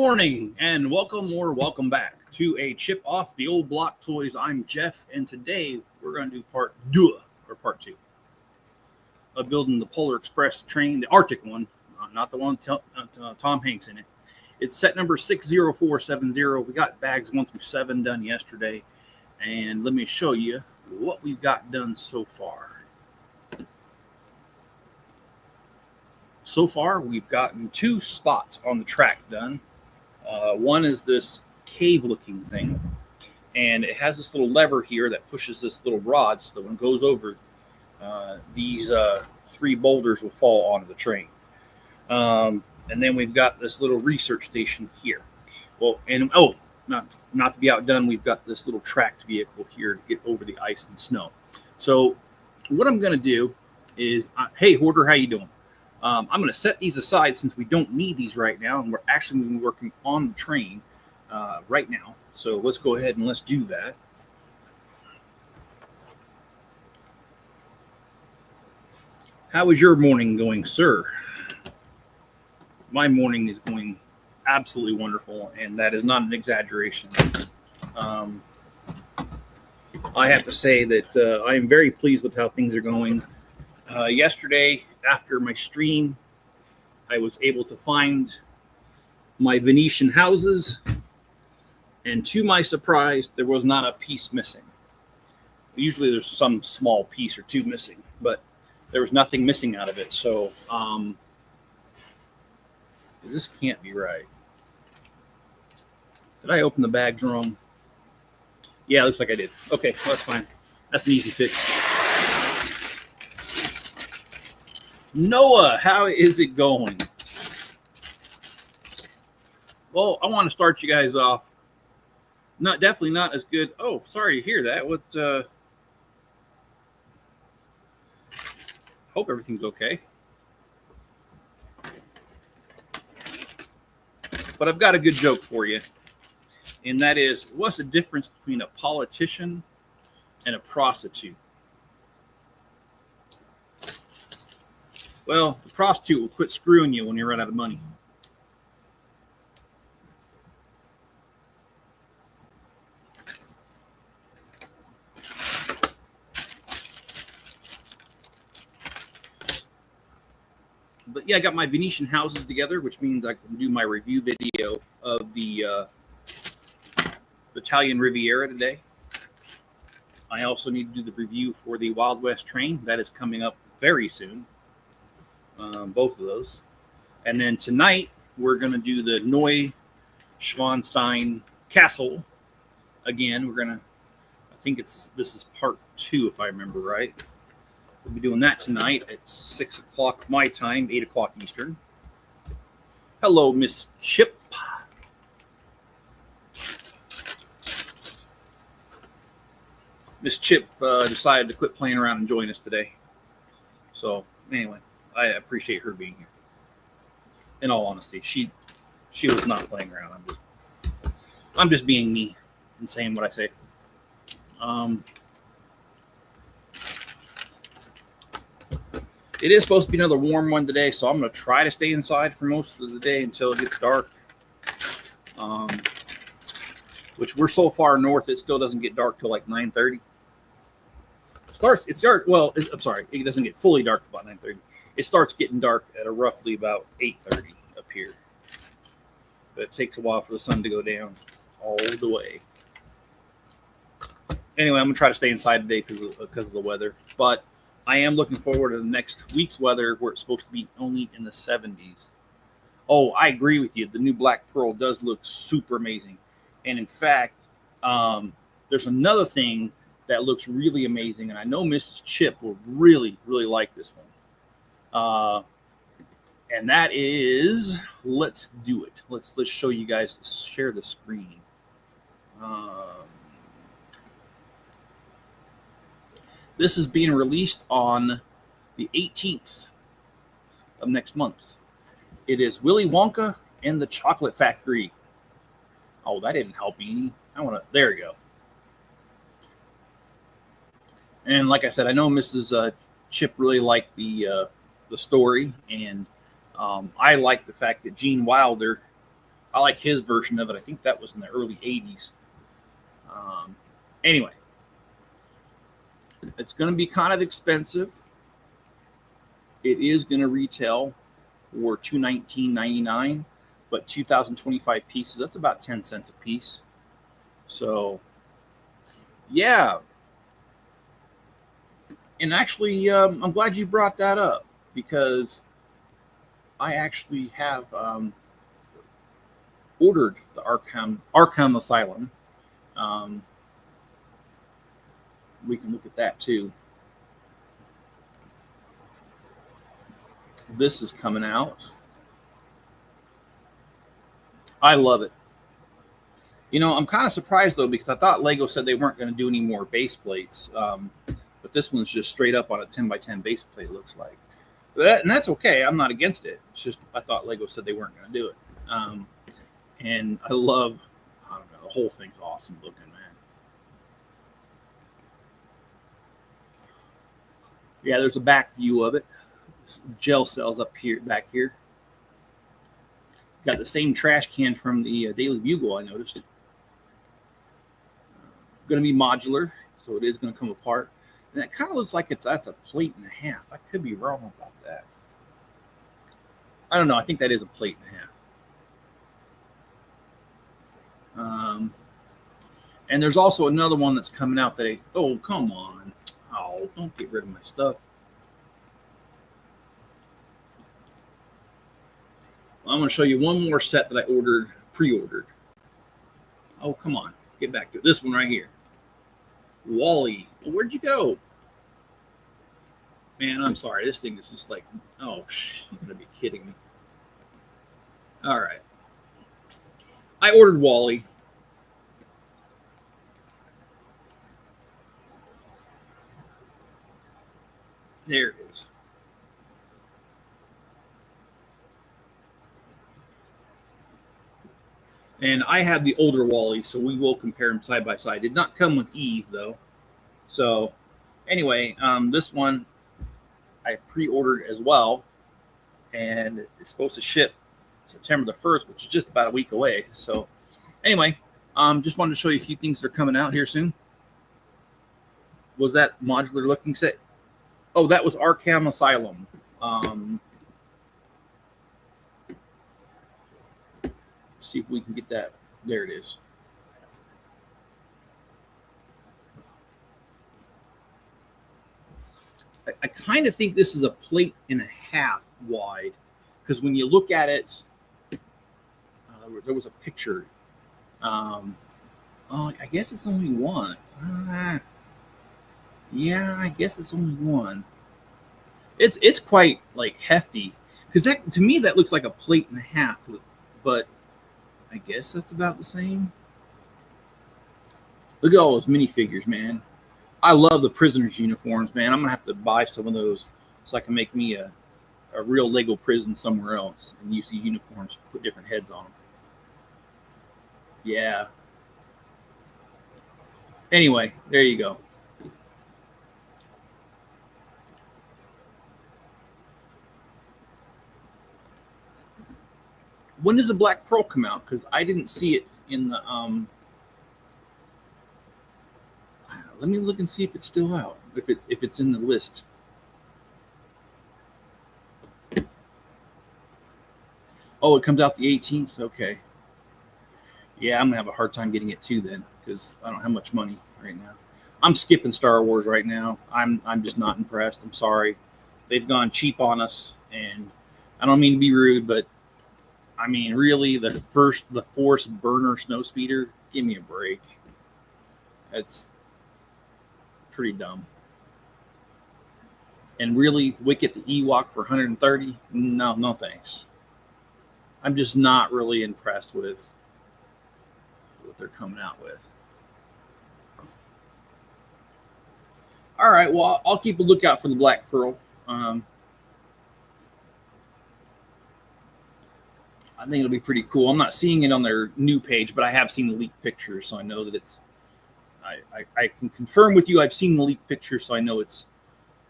morning and welcome back to a Chip Off the Old Block Toys. I'm Jeff, and today we're going to do part two of building the Polar Express train, the Arctic one, not the one with Tom Hanks in it. It's set number 60470. We got bags 1 through 7 done yesterday, and let me show you what we've got done so far. So far, we've gotten 2 spots on the track done. One is this cave-looking thing, and it has this little lever here that pushes this little rod, so that when it goes over, these 3 boulders will fall onto the train. And then we've got this little research station here. Well, and not to be outdone, we've got this little tracked vehicle here to get over the ice and snow. So what I'm going to do is, hey, Hoarder, how you doing? I'm going to set these aside since we don't need these right now, and we're actually going to be working on the train right now. So let's go ahead and let's do that. How is your morning going, sir? My morning is going absolutely wonderful, and that is not an exaggeration. I have to say that I am very pleased with how things are going. Yesterday, after my stream, I was able to find my Venetian houses, and to my surprise, there was not a piece missing. Usually there's some small piece or 2 missing, but there was nothing missing out of it. So this can't be right. Did I open the bags wrong? Yeah, it looks like I did. Okay, well, that's fine. That's an easy fix. Noah, how is it going? Well, I want to start you guys off. Definitely not as good. Oh, sorry to hear that. Hope everything's okay. But I've got a good joke for you, and that is, what's the difference between a politician and a prostitute? Well, the prostitute will quit screwing you when you run out of money. But yeah, I got my Venetian houses together, which means I can do my review video of the Italian Riviera today. I also need to do the review for the Wild West train. That is coming up very soon. Both of those. And then tonight, we're going to do the Neuschwanstein Castle. Again, we're going to, I think this is part 2, if I remember right. We'll be doing that tonight at 6 o'clock my time, 8 o'clock Eastern. Hello, Miss Chip. Miss Chip decided to quit playing around and join us today. So, anyway, I appreciate her being here. In all honesty, she was not playing around. I'm just being me and saying what I say. It is supposed to be another warm one today, so I'm going to try to stay inside for most of the day until it gets dark. Which we're so far north, it still doesn't get dark till like 9:30. It's dark. Well, I'm sorry, it doesn't get fully dark about 9:30. It starts getting dark at roughly about 8:30 up here. But it takes a while for the sun to go down all the way. Anyway, I'm going to try to stay inside today because of the weather. But I am looking forward to the next week's weather, where it's supposed to be only in the 70s. Oh, I agree with you. The new Black Pearl does look super amazing. And in fact, there's another thing that looks really amazing, and I know Mrs. Chip will really, really like this one. And that is, let's do it. Let's show you guys, share the screen. This is being released on the 18th of next month. It is Willy Wonka and the Chocolate Factory. Oh, that didn't help me any. There we go. And like I said, I know Mrs. Chip really liked the story, and I like the fact that Gene Wilder I like his version of it. I think that was in the early 80s. Anyway, it's going to be kind of expensive. It is going to retail for $219.99, but 2,025 pieces, that's about 10 cents a piece. So, yeah. And actually, I'm glad you brought that up, because I actually have ordered the Arkham Asylum. We can look at that too. This is coming out. I love it. You know, I'm kind of surprised though, because I thought Lego said they weren't going to do any more base plates. But this one's just straight up on a 10x10 base plate, looks like. And that's okay. I'm not against it. It's just I thought Lego said they weren't going to do it. And I don't know, the whole thing's awesome looking, man. Yeah, there's a back view of it. Gel cells up here, back here. Got the same trash can from the Daily Bugle, I noticed. Going to be modular, so it is going to come apart. And it kind of looks like that's a plate and a half. I could be wrong about that. I don't know. I think that is a plate and a half. And there's also another one that's coming out that oh, come on. Oh, don't get rid of my stuff. Well, I'm going to show you one more set that I pre-ordered. Oh, come on. Get back to this one right here. Wally. Well, where'd you go? Man, I'm sorry. This thing is just like, oh, you're going to be kidding me. All right. I ordered Wally. There it is. And I have the older Wally, so we will compare them side by side. Did not come with Eve, though. So, anyway, this one I pre-ordered as well. And it's supposed to ship September the 1st, which is just about a week away. So, anyway, just wanted to show you a few things that are coming out here soon. Was that modular looking set? Oh, that was Arkham Asylum. See if we can get that. There it is. I kind of think this is a plate and a half wide, because when you look at it, there was a picture. Oh, I guess it's only one. Yeah, I guess it's only one. It's quite like hefty, because that, to me, that looks like a plate and a half, but I guess that's about the same. Look at all those minifigures, man. I love the prisoners' uniforms, man. I'm gonna have to buy some of those so I can make me a real Lego prison somewhere else and use the uniforms, put different heads on them. Yeah. Anyway, there you go. When does the Black Pearl come out? Because I didn't see it in the let me look and see if it's still out. If it's in the list. Oh, it comes out the 18th. Okay. Yeah, I'm gonna have a hard time getting it too then, because I don't have much money right now. I'm skipping Star Wars right now. I'm just not impressed. I'm sorry. They've gone cheap on us, and I don't mean to be rude, but I mean, really, the Force burner snowspeeder, give me a break. That's pretty dumb. And really, Wicket the Ewok for 130? No thanks. I'm just not really impressed with what they're coming out with. All right, well, I'll keep a lookout for the Black Pearl. I think it'll be pretty cool. I'm not seeing it on their new page, but I have seen the leaked pictures, so I know that it's. I can confirm with you. I've seen the leaked pictures, so I know it's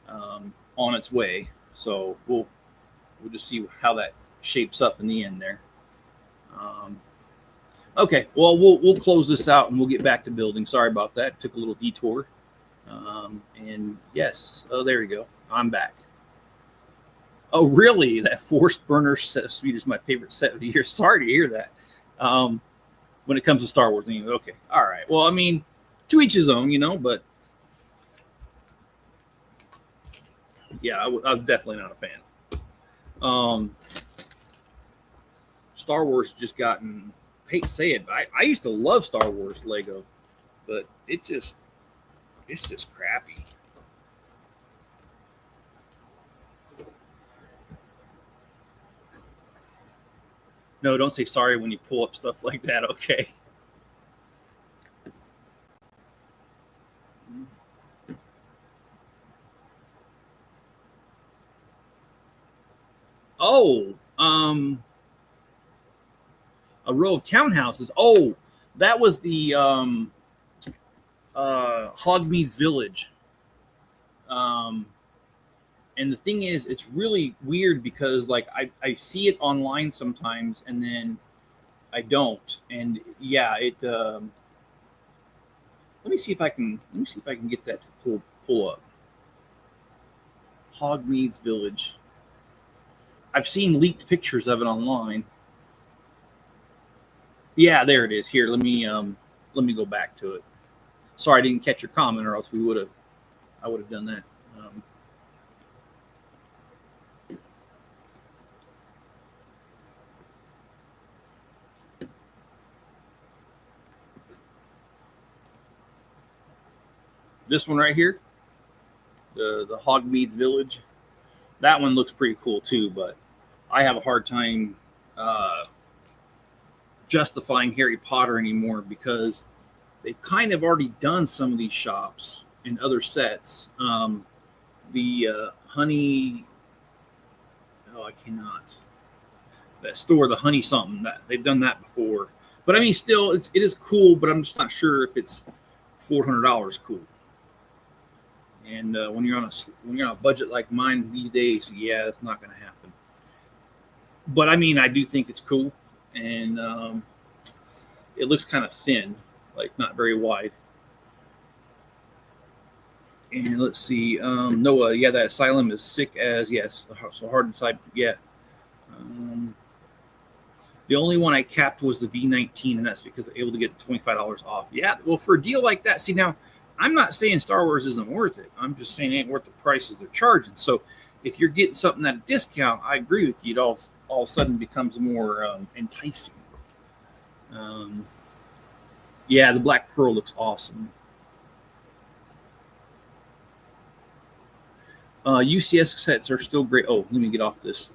on its way. So we'll just see how that shapes up in the end there. Okay, well, we'll close this out and we'll get back to building. Sorry about that. Took a little detour. And yes, oh, there you go. I'm back. Oh, really? That Forced Burner set of Speed is my favorite set of the year. Sorry to hear that. When it comes to Star Wars, anyway. Okay, all right. Well, I mean, to each his own, but yeah, I'm definitely not a fan. Star Wars just gotten, I hate to say it, but I used to love Star Wars Lego, but it's just crappy. No, don't say sorry when you pull up stuff like that, okay? Oh, a row of townhouses. Oh, that was the Hogmead's Village. And the thing is, it's really weird because like I see it online sometimes and then I don't. And yeah, it. Let me see if I can get that to pull up. Hogmead's Village. I've seen leaked pictures of it online. Yeah, there it is. Here, let me go back to it. Sorry, I didn't catch your comment, or else I would have done that. This one right here, the Hogmead's Village, that one looks pretty cool too, but I have a hard time justifying Harry Potter anymore because they've kind of already done some of these shops in other sets. The Honey, oh, I cannot. That store, the Honey something, that they've done that before. But I mean, still, it is cool, but I'm just not sure if it's $400 cool. And when you're on a budget like mine these days, yeah, it's not going to happen. But I mean, I do think it's cool, and it looks kind of thin, like not very wide. And let's see, Noah, yeah, that asylum is sick as yes, so hard inside, yeah. The only one I capped was the V19, and that's because I was able to get $25 off. Yeah, well, for a deal like that, see now. I'm not saying Star Wars isn't worth it. I'm just saying it ain't worth the prices they're charging. So if you're getting something at a discount, I agree with you. It all of a sudden becomes more enticing. Yeah, the Black Pearl looks awesome. UCS sets are still great. Oh, let me get off this.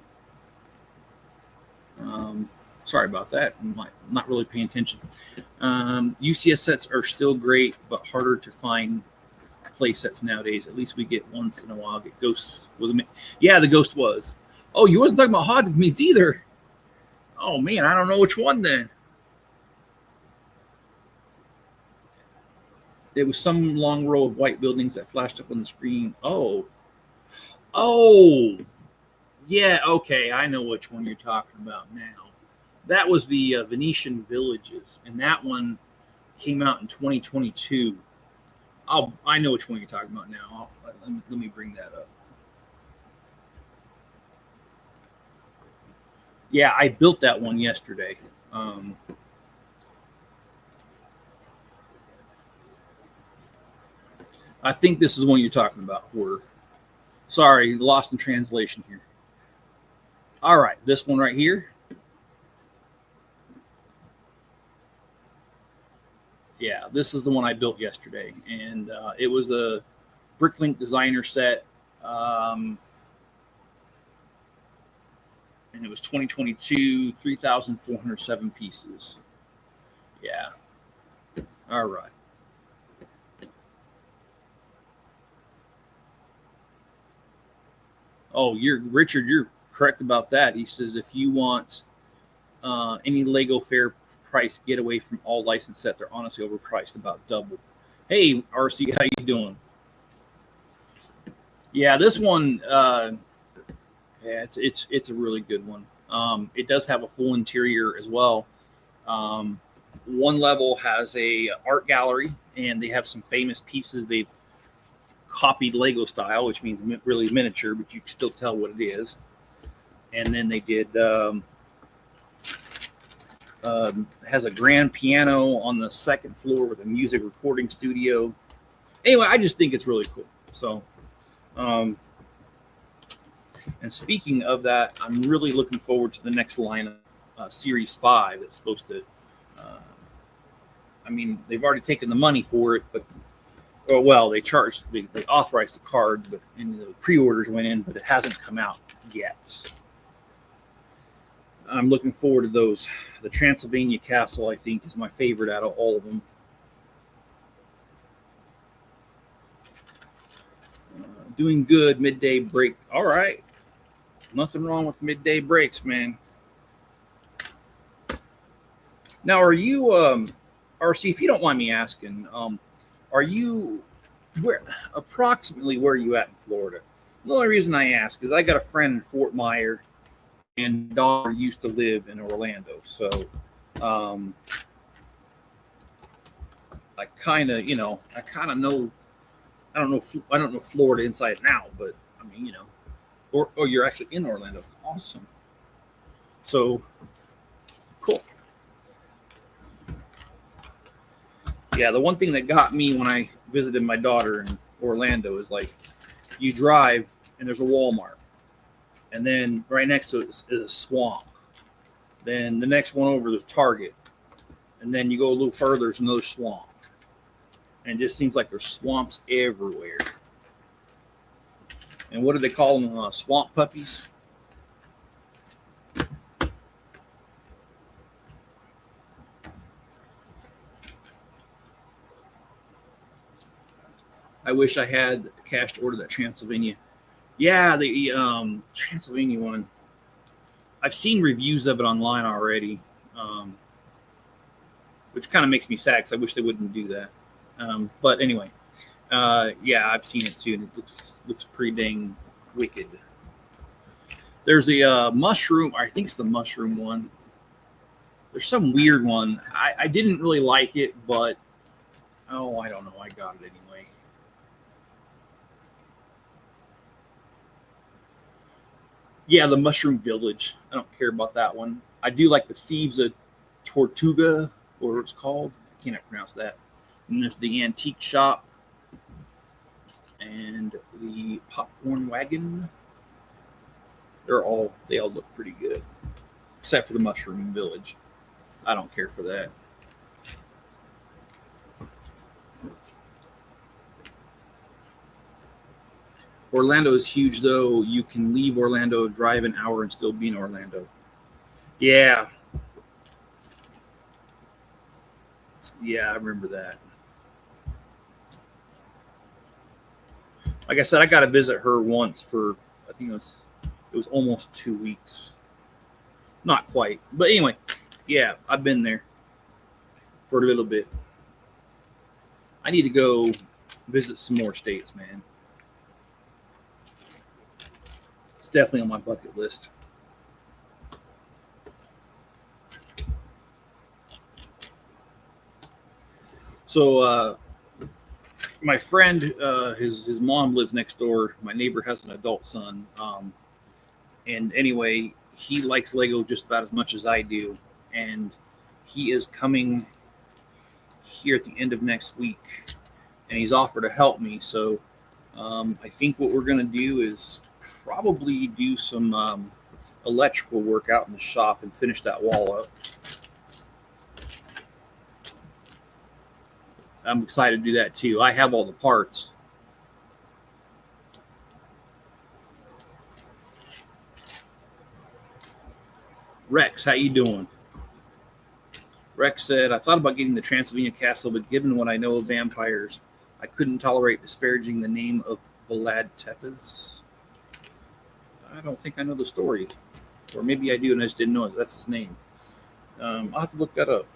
Sorry about that. I'm not really paying attention. UCS sets are still great, but harder to find play sets nowadays. At least we get once in a while. Get Ghost was a yeah, the Ghost was. Oh, you wasn't talking about Hogmead's either. Oh man, I don't know which one then. There was some long row of white buildings that flashed up on the screen. Oh, yeah. Okay, I know which one you're talking about now. That was the Venetian Villages, and that one came out in 2022. I know which one you're talking about now. Let me bring that up. Yeah, I built that one yesterday. I think this is the one you're talking about. Sorry, lost in translation here. All right, this one right here. Yeah, this is the one I built yesterday, and it was a Bricklink designer set, and it was 2022, 3,407 pieces. Yeah. All right. Oh, Richard. You're correct about that. He says if you want any Lego fair price getaway from all licensed set, they're honestly overpriced, about double. Hey, RC, how you doing? Yeah, this one, yeah, it's a really good one. It does have a full interior as well. One level has a art gallery, and they have some famous pieces they've copied Lego style, which means really miniature, but you can still tell what it is. And then they did has a grand piano on the second floor with a music recording studio. Anyway, I just think it's really cool. So, and speaking of that, I'm really looking forward to the next line of Series 5 that's supposed to. I mean, they've already taken the money for it, but well, they authorized the card, but and the pre-orders went in, but it hasn't come out yet. I'm looking forward to those. The Transylvania Castle, I think, is my favorite out of all of them. Doing good. Midday break. All right. Nothing wrong with midday breaks, man. Now, are you, RC, if you don't mind me asking, are you approximately where are you at in Florida? The only reason I ask is I got a friend in Fort Myers, and daughter used to live in Orlando, so I kind of know. I don't know Florida inside and out, but I mean, or you're actually in Orlando. Awesome. So cool. Yeah, the one thing that got me when I visited my daughter in Orlando is like you drive and there's a Walmart, and then right next to it is a swamp. Then the next one over there's Target, and then you go a little further, there's another swamp, and it just seems like there's swamps everywhere. And what do they call them? Swamp puppies. I wish I had cash to order that Transylvania. Yeah, the Transylvania one. I've seen reviews of it online already, which kind of makes me sad because I wish they wouldn't do that. But anyway, yeah, I've seen it too, and it looks pretty dang wicked. There's the mushroom. I think it's the mushroom one. There's some weird one. I didn't really like it, but I don't know. I got it anyway. Yeah, the Mushroom Village. I don't care about that one. I do like the Thieves of Tortuga, or it's called. I cannot pronounce that. And there's the Antique Shop and the Popcorn Wagon. They all look pretty good, except for the Mushroom Village. I don't care for that. Orlando is huge, though. You can leave Orlando, drive an hour, and still be in Orlando. Yeah. Yeah, I remember that. Like I said, I got to visit her once for, I think it was almost 2 weeks. Not quite. But anyway, yeah, I've been there for a little bit. I need to go visit some more states, man. It's definitely on my bucket list. So my friend, his mom lives next door. My neighbor has an adult son. And anyway, he likes Lego just about as much as I do. And he is coming here at the end of next week. And he's offered to help me. So I think what we're going to do is probably do some electrical work out in the shop and finish that wall up. I'm excited to do that too. I have all the parts. Rex, how you doing? Rex said, I thought about getting the Transylvania Castle, but given what I know of vampires, I couldn't tolerate disparaging the name of Vlad Tepes. I don't think I know the story. Or maybe I do and I just didn't know it. That's his name. I'll have to look that up.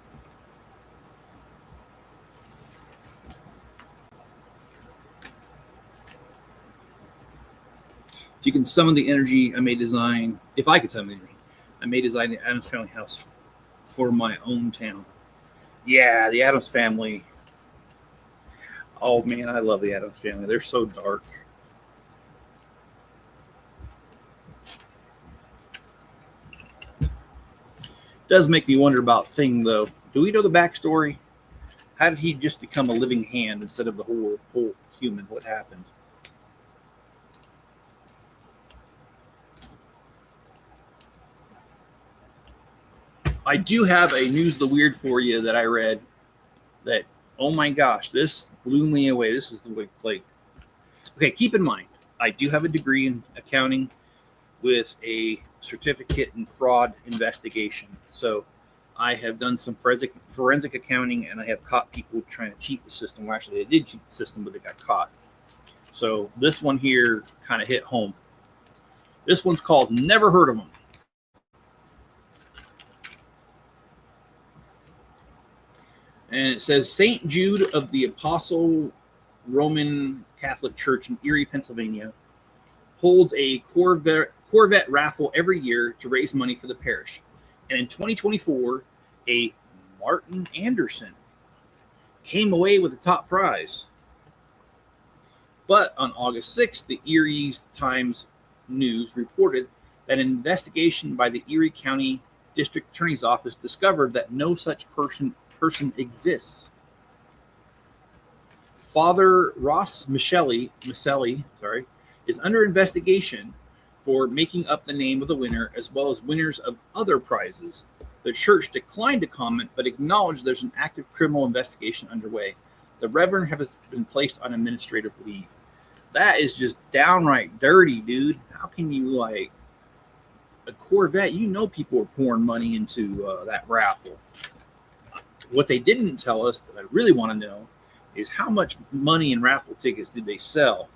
If you can summon the energy, I may design. If I could summon the energy, I may design the Addams Family house for my own town. Yeah, the Addams Family. Oh man, I love the Addams Family. They're so dark. Does make me wonder about Thing though. Do we know the backstory? How did he just become a living hand instead of the whole human? What happened? I do have a News of the Weird for you that I read that, oh my gosh, this blew me away. This is the way, like, okay, keep in mind, I do have a degree in accounting with a certificate in fraud investigation. So I have done some forensic accounting, and I have caught people trying to cheat the system. Well, actually, they did cheat the system, but they got caught. So this one here kind of hit home. This one's called Never Heard of Them. And it says St. Jude of the Apostle Roman Catholic Church in Erie, Pennsylvania, holds a Corvette raffle every year to raise money for the parish. And in 2024, a Martin Anderson came away with the top prize. But on August 6th, the Erie Times News reported that an investigation by the Erie County District Attorney's Office discovered that no such person exists. Father Ross Michelli, is under investigation for making up the name of the winner as well as winners of other prizes. The church declined to comment but acknowledged there's an active criminal investigation underway. The Reverend has been placed on administrative leave. That is just downright dirty, dude. How can you, like, a Corvette? You know people are pouring money into that raffle. What they didn't tell us that I really want to know is how much money in raffle tickets did they sell?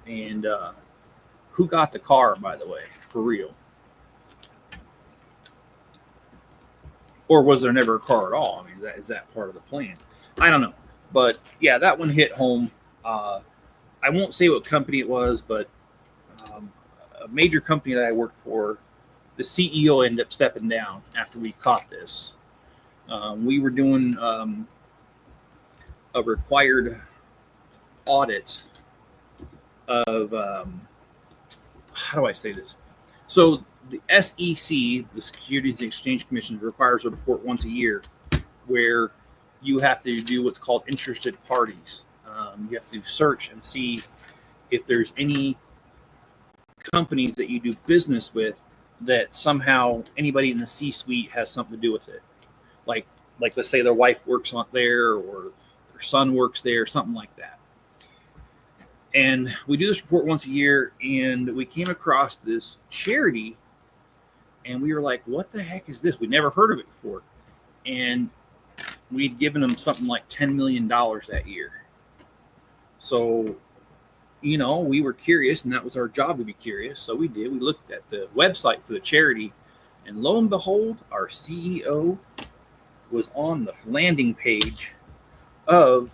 And who got the car, by the way, for real? Or was there never a car at all? I mean, is that part of the plan? I don't know. But yeah, that one hit home. I won't say what company it was, but a major company that I worked for, the CEO ended up stepping down after we caught this. We were doing a required audit of how do I say this? So the SEC, the Securities and Exchange Commission, requires a report once a year where you have to do what's called interested parties. You have to search and see if there's any companies that you do business with that somehow anybody in the C-suite has something to do with it. Like let's say their wife works on there or their son works there, something like that. And we do this report once a year, and we came across this charity, and we were like, what the heck is this? We'd never heard of it before. And we'd given them something like $10 million that year. So, you know, we were curious, and that was our job to be curious. So we did. We looked at the website for the charity, and lo and behold, our CEO was on the landing page of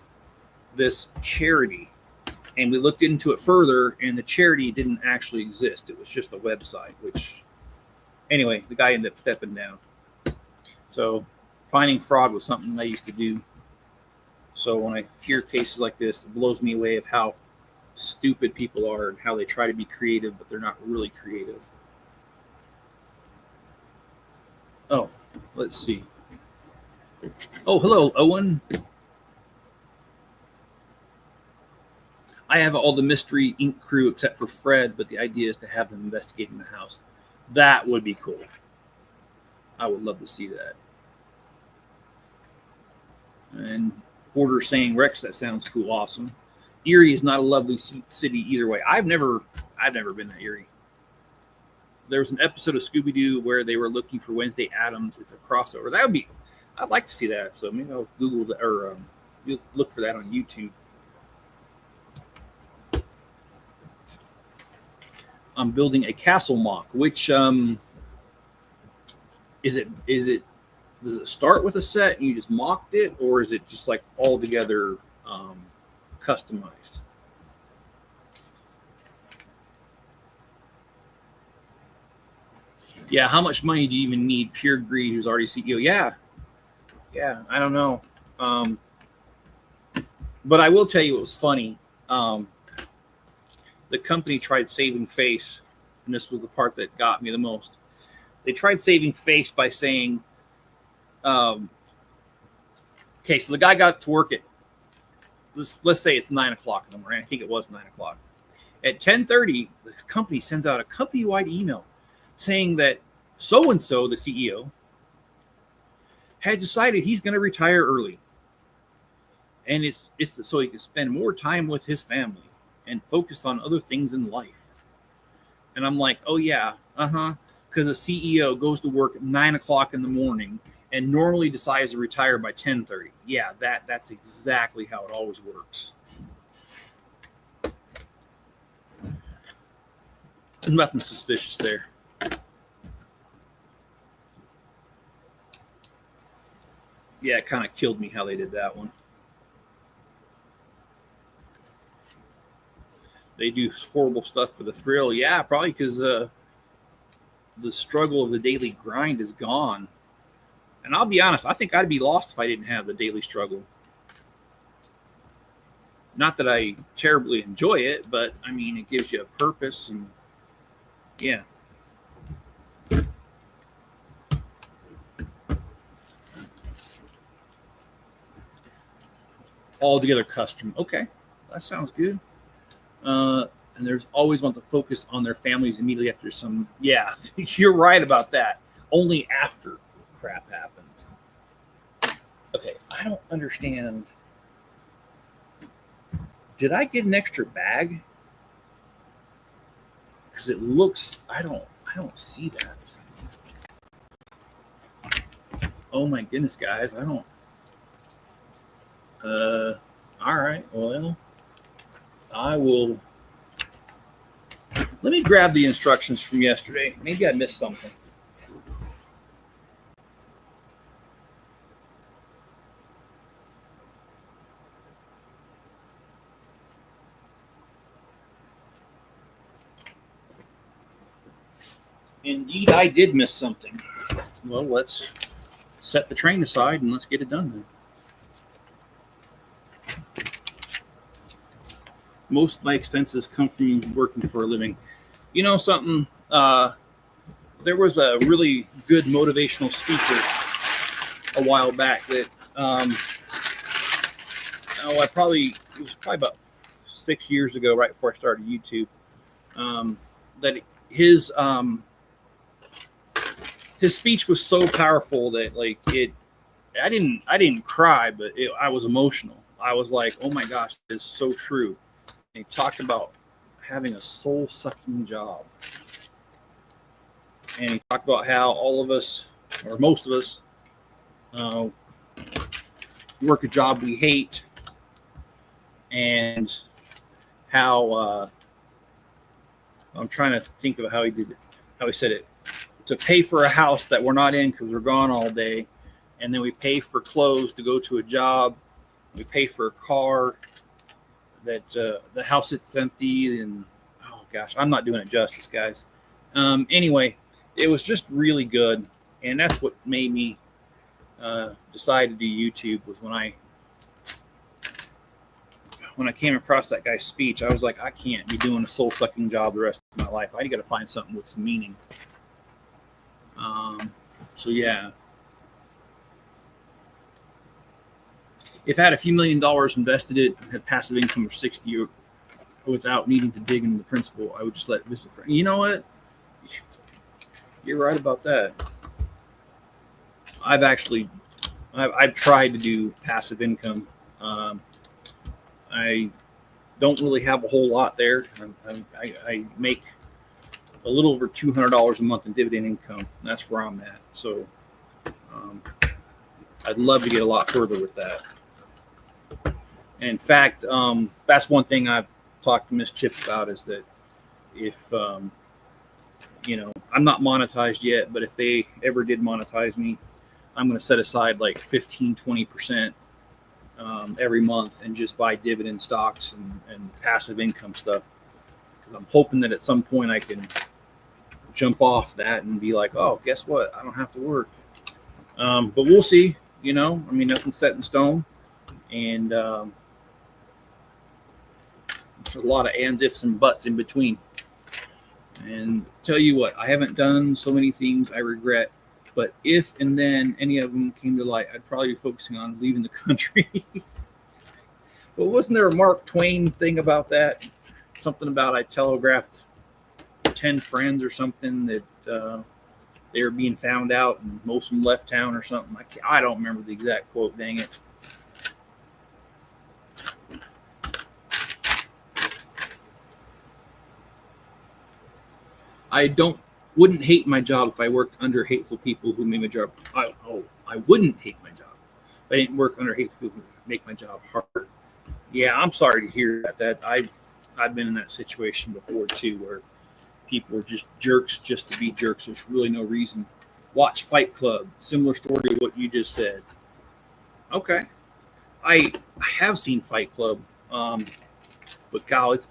this charity. And we looked into it further, and the charity didn't actually exist. It was just a website, which, anyway, the guy ended up stepping down. So finding fraud was something I used to do. So when I hear cases like this, it blows me away of how stupid people are and how they try to be creative, but they're not really creative. Oh, let's see. Oh, hello, Owen. I have all the Mystery Inc. crew except for Fred, but the idea is to have them investigating the house. That would be cool. I would love to see that. And Porter saying, Rex, that sounds cool, awesome. Erie is not a lovely city either way. I've never been to Erie. There was an episode of Scooby-Doo where they were looking for Wednesday Addams. It's a crossover. I'd like to see that episode. Maybe I'll Google that, or look for that on YouTube. I'm building a castle mock. Which is it? Does it start with a set and you just mocked it, or is it just like all together customized? Yeah, how much money do you even need? Pure greed, who's already CEO. Yeah, yeah, I don't know. But I will tell you, it was funny. The company tried saving face, and this was the part that got me the most. They tried saving face by saying, okay, so the guy got to work at, let's say it's 9 o'clock in the morning. I think it was 9 o'clock. At 10:30, the company sends out a company-wide email saying that so-and-so, the CEO, had decided he's going to retire early. And it's so he can spend more time with his family and focus on other things in life. And I'm like, oh, yeah, because a CEO goes to work at 9 o'clock in the morning and normally decides to retire by 10:30. Yeah, that's exactly how it always works. There's nothing suspicious there. Yeah, it kind of killed me how they did that one. They do horrible stuff for the thrill. Yeah, probably because the struggle of the daily grind is gone. And I'll be honest, I think I'd be lost if I didn't have the daily struggle. Not that I terribly enjoy it, but I mean, it gives you a purpose, and yeah. Altogether custom. Okay, that sounds good. And there's always want to focus on their families immediately after some. Yeah, you're right about that. Only after crap happens. Okay, I don't understand. Did I get an extra bag? Because it looks. I don't see that. Oh my goodness, guys! I don't. All right. Well, I will. Let me grab the instructions from yesterday. Maybe I missed something. Indeed, I did miss something. Well, let's set the train aside and let's get it done then. Most of my expenses come from working for a living. You know something? There was a really good motivational speaker a while back that it was probably about 6 years ago, right before I started YouTube. That his speech was so powerful that I didn't cry, but I was emotional. I was like, oh my gosh, it's so true. And he talked about having a soul-sucking job. And he talked about how all of us, or most of us, work a job we hate, and how I'm trying to think of how he did it, how he said it. To pay for a house that we're not in because we're gone all day, and then we pay for clothes to go to a job. We pay for a car that the house is empty, and oh gosh, I'm not doing it justice, guys. Anyway, it was just really good, and that's what made me decide to do YouTube. Was when I came across that guy's speech, I was like, I can't be doing a soul-sucking job the rest of my life. I got to find something with some meaning. So yeah, if I had a few $1 million invested it, had passive income of 60 without needing to dig into the principal, I would just let visit friends. You know what? You're right about that. I've tried to do passive income. I don't really have a whole lot there. I make a little over $200 a month in dividend income. That's where I'm at. So I'd love to get a lot further with that. And in fact, that's one thing I've talked to Miss Chip about, is that if, I'm not monetized yet, but if they ever did monetize me, I'm going to set aside like 15, 20% every month and just buy dividend stocks and passive income stuff. Because I'm hoping that at some point I can jump off that and be like, oh, guess what? I don't have to work. But we'll see. You know, I mean, nothing's set in stone, and there's a lot of ands, ifs, and buts in between. And tell you what, I haven't done so many things I regret, but if and then any of them came to light, I'd probably be focusing on leaving the country. But wasn't there a Mark Twain thing about that? Something about I telegraphed 10 friends or something that they were being found out and most of them left town or something. I don't remember the exact quote, dang it. Wouldn't hate my job if I worked under hateful people who made my job. I wouldn't hate my job if I didn't work under hateful people who make my job hard. Yeah, I'm sorry to hear that. I've been in that situation before too, where people are just jerks just to be jerks. There's really no reason. Watch Fight Club. Similar story to what you just said. Okay, I have seen Fight Club, but God,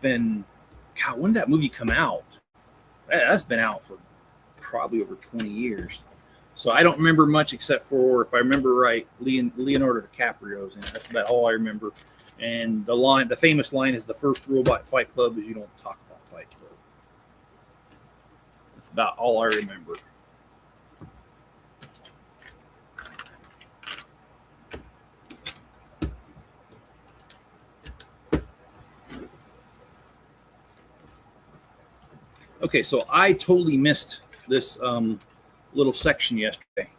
when did that movie come out? That's been out for probably over 20 years. So I don't remember much except for, if I remember right, Leonardo DiCaprio's in it. That's about all I remember. And the famous line is, the first rule about Fight Club is you don't talk about Fight Club. That's about all I remember. Okay, so I totally missed this little section yesterday.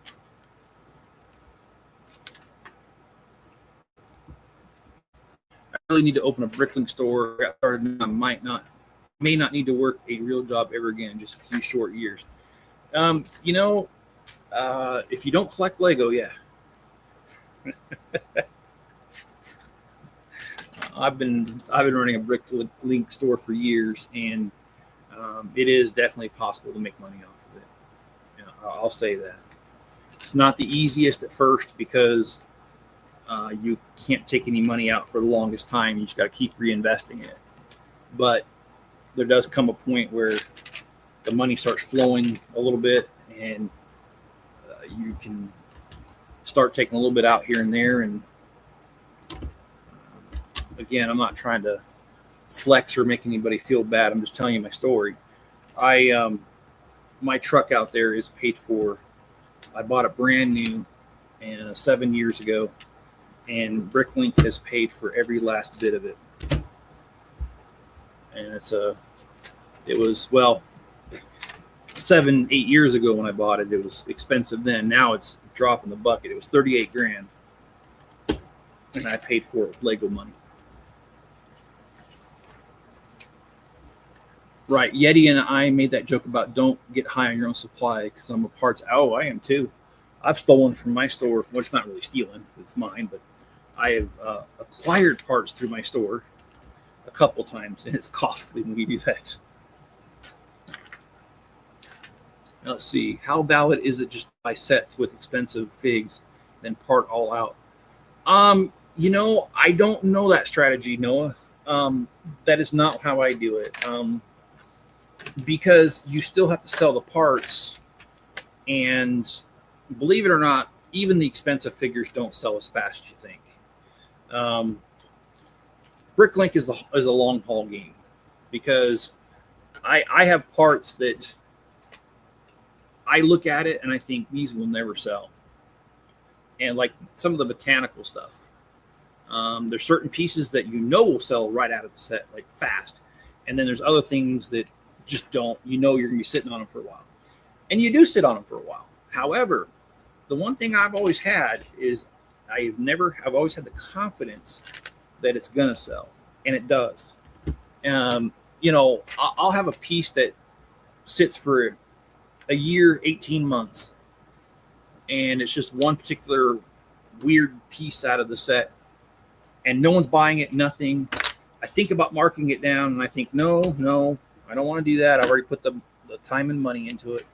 I really need to open a Bricklink store. I got started. I may not need to work a real job ever again, just a few short years. If you don't collect Lego, yeah. I've been running a Bricklink store for years, and it is definitely possible to make money off of it. Yeah, I'll say that. It's not the easiest at first because you can't take any money out for the longest time. You just got to keep reinvesting it. But there does come a point where the money starts flowing a little bit, and you can start taking a little bit out here and there. And again, I'm not trying to flex or make anybody feel bad. I'm just telling you my story. My truck out there is paid for. I bought it brand new 7 years ago, and Bricklink has paid for every last bit of it. And it was 7-8 years ago when I bought it. It was expensive then. Now it's a drop in the bucket. It was $38,000, and I paid for it with Lego money. Right, Yeti and I made that joke about don't get high on your own supply because I'm a parts. Oh, I am too. I've stolen from my store. Well, it's not really stealing; it's mine. But I have acquired parts through my store a couple times, and it's costly when you do that. Now, let's see. How valid is it just to buy sets with expensive figs, then part all out? I don't know that strategy, Noah. That is not how I do it. Because you still have to sell the parts, and believe it or not, even the expensive figures don't sell as fast as you think. Bricklink is a long haul game, because I have parts that I look at it and I think these will never sell, and like some of the mechanical stuff, there's certain pieces that will sell right out of the set, like fast, and then there's other things that just don't. You're going to be sitting on them for a while, and you do sit on them for a while. However, the one thing I've always had is I've always had the confidence that it's going to sell, and it does. I'll have a piece that sits for a year, 18 months, and it's just one particular weird piece out of the set, and no one's buying it, nothing. I think about marking it down, and I think, no, I don't want to do that. I've already put the time and money into it.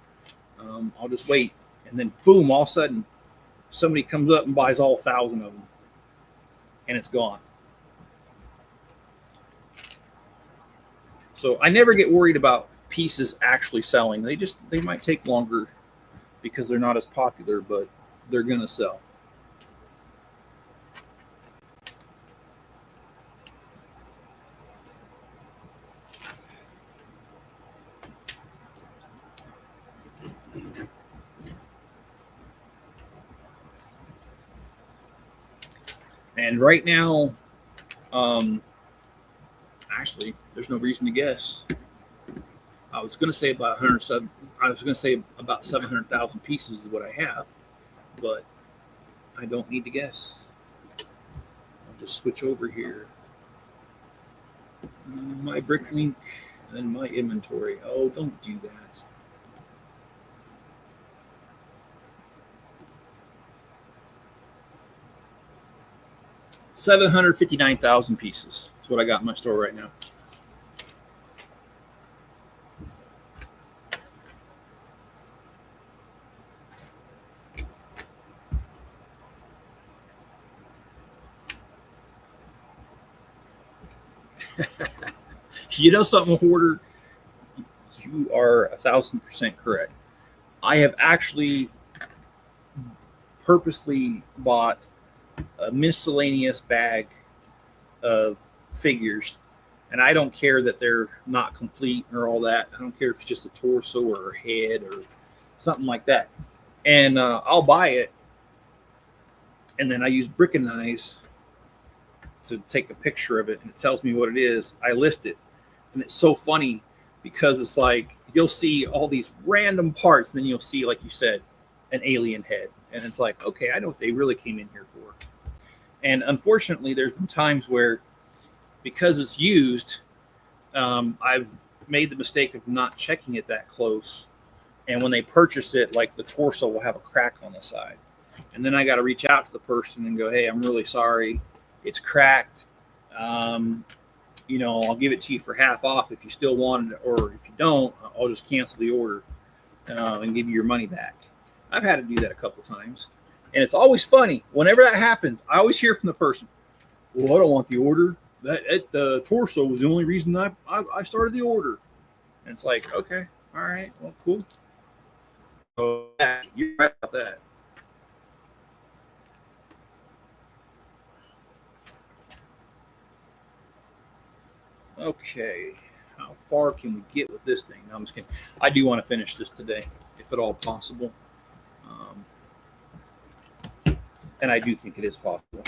I'll just wait. And then, boom, all of a sudden, somebody comes up and buys all 1,000 of them, and it's gone. So I never get worried about pieces actually selling. They might take longer because they're not as popular, but they're going to sell. And right now, actually, there's no reason to guess. I was going to say about 107. I was going to say about 700,000 pieces is what I have, but I don't need to guess. I'll just switch over here. My Bricklink and my inventory. Oh, don't do that. $759,000 pieces. That's what I got in my store right now. You know something, hoarder? You are 1,000% correct. I have actually purposely bought a miscellaneous bag of figures, and I don't care that they're not complete or all that. I don't care if it's just a torso or a head or something like that. And I'll buy it, and then I use Bricklink to take a picture of it, and it tells me what it is. I list it, and it's so funny because it's like you'll see all these random parts, and then you'll see, like you said, an alien head, and it's like, okay, I know what they really came in here for. And unfortunately, there's been times where, because it's used, I've made the mistake of not checking it that close, and when they purchase it, like the torso will have a crack on the side, and then I got to reach out to the person and go, hey, I'm really sorry, it's cracked. I'll give it to you for half off if you still want it, or if you don't, I'll just cancel the order and give you your money back. I've had to do that a couple times, and it's always funny. Whenever that happens, I always hear from the person, well, I don't want the order. The torso was the only reason I started the order. And it's like, okay, all right, well, cool. So, yeah, you're right about that. Okay, how far can we get with this thing? No, I'm just kidding. I do want to finish this today, if at all possible. And I do think it is possible.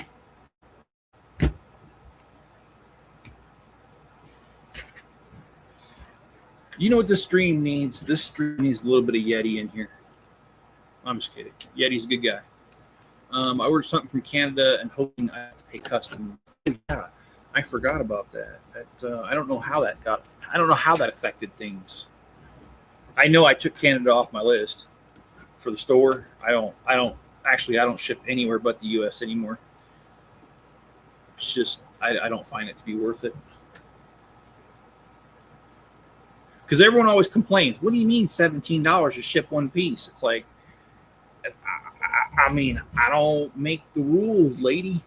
You know what this stream needs? This stream needs a little bit of Yeti in here. I'm just kidding. Yeti's a good guy. I ordered something from Canada and hoping I have to pay custom. Yeah, I forgot about that. I don't know how that affected things. I know I took Canada off my list for the store. I don't ship anywhere but the US anymore. It's just I don't find it to be worth it. Because everyone always complains, what do you mean $17 to ship one piece? It's like, I mean, I don't make the rules, lady.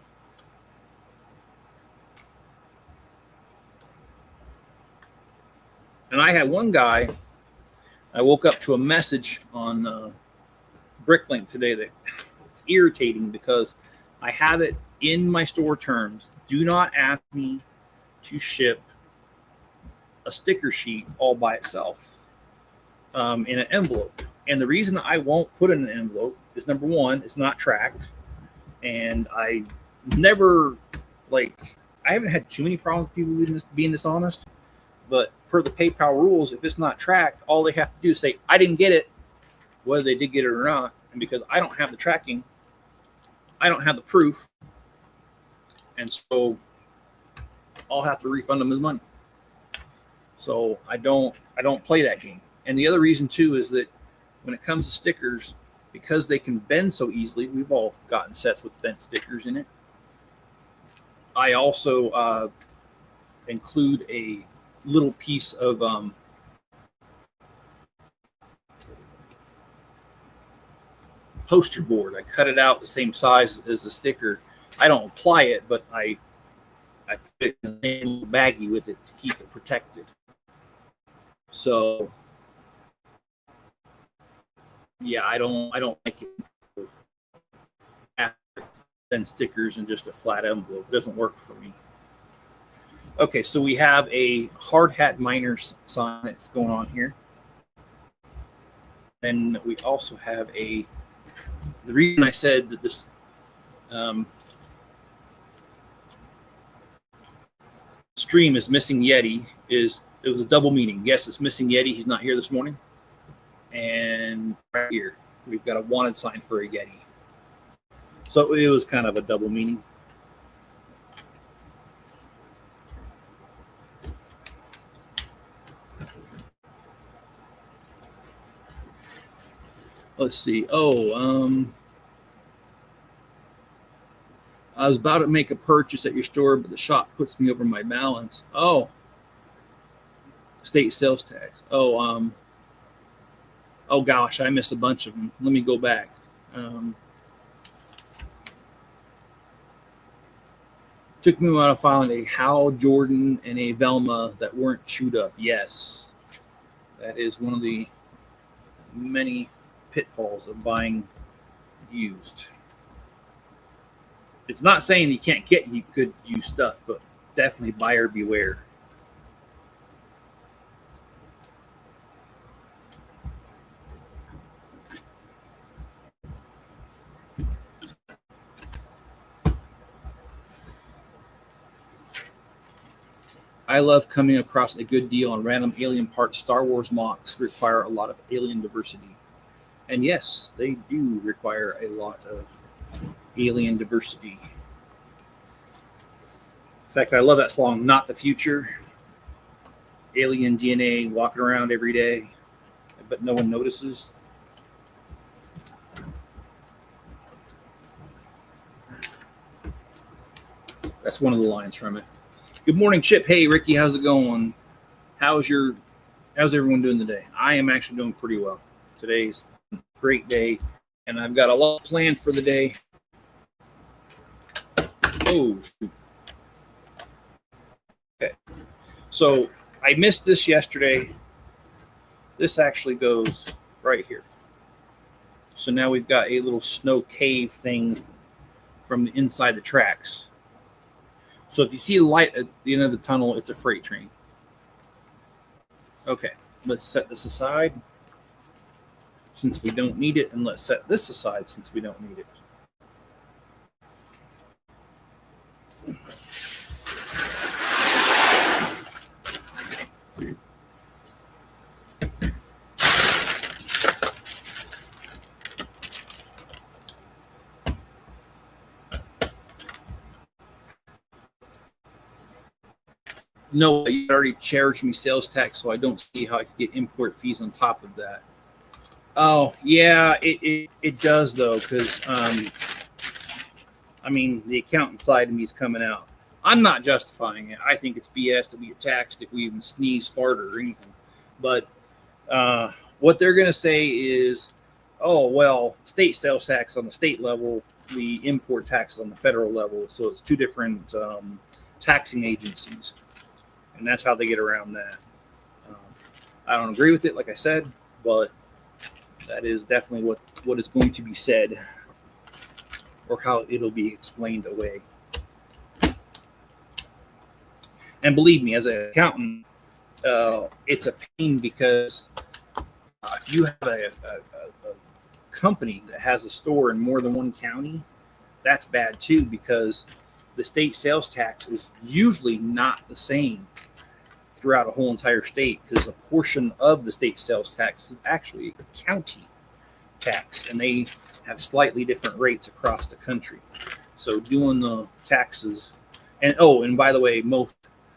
And I had one guy, I woke up to a message on Bricklink today that it's irritating because I have it in my store terms. Do not ask me to ship a sticker sheet all by itself in an envelope. And the reason I won't put it in an envelope is, number one, it's not tracked. And I haven't had too many problems with people being dishonest. But per the PayPal rules, if it's not tracked, all they have to do is say, I didn't get it, whether they did get it or not. And because I don't have the tracking, I don't have the proof. And so I'll have to refund them his money. So I don't play that game. And the other reason too is that when it comes to stickers, because they can bend so easily, we've all gotten sets with bent stickers in it. I also include a little piece of poster board. I cut it out the same size as the sticker. I don't apply it, but I put it in a little baggie with it to keep it protected. So yeah, I don't like it. Send stickers and just a flat envelope. It doesn't work for me. Okay, so we have a hard hat miner sign that's going on here. Then we also have the reason I said that this stream is missing Yeti. It was a double meaning. Yes, it's missing Yeti. He's not here this morning. And right here, we've got a wanted sign for a Yeti. So it was kind of a double meaning. Let's see. I was about to make a purchase at your store, but the shop puts me over my balance. Oh, state sales tax. Oh gosh, I missed a bunch of them. Let me go back. Took me a while to find a Hal Jordan and a Velma that weren't chewed up. Yes, that is one of the many pitfalls of buying used. It's not saying you can't get good used stuff, but definitely buyer beware. I love coming across a good deal on random alien parts. Star Wars mocks require a lot of alien diversity. And yes, they do require a lot of alien diversity. In fact, I love that song, Not the Future. Alien DNA walking around every day, but no one notices. That's one of the lines from it. Good morning, Chip. Hey, Ricky, how's it going? How's everyone doing today? I am actually doing pretty well. Today's a great day, and I've got a lot planned for the day. Oh, shoot. Okay. So I missed this yesterday. This actually goes right here. So now we've got a little snow cave thing from the inside the tracks. So if you see a light at the end of the tunnel, it's a freight train. Okay, let's set this aside since we don't need it, and let's set this aside since we don't need it. No, you already charged me sales tax, so I don't see how I could get import fees on top of that. Oh, yeah, it does, though, because, I mean, the accountant side of me is coming out. I'm not justifying it. I think it's BS that we get taxed if we even sneeze, fart, or anything. But what they're going to say is, oh, well, state sales tax on the state level, the import taxes on the federal level. So it's two different taxing agencies. And that's how they get around that. I don't agree with it, like I said, but that is definitely what is going to be said, or how it'll be explained away. And believe me, as an accountant, it's a pain because if you have a company that has a store in more than one county, that's bad too, because the state sales tax is usually not the same throughout a whole entire state, because a portion of the state sales tax is actually a county tax, and they have slightly different rates across the country. So doing the taxes, and by the way, most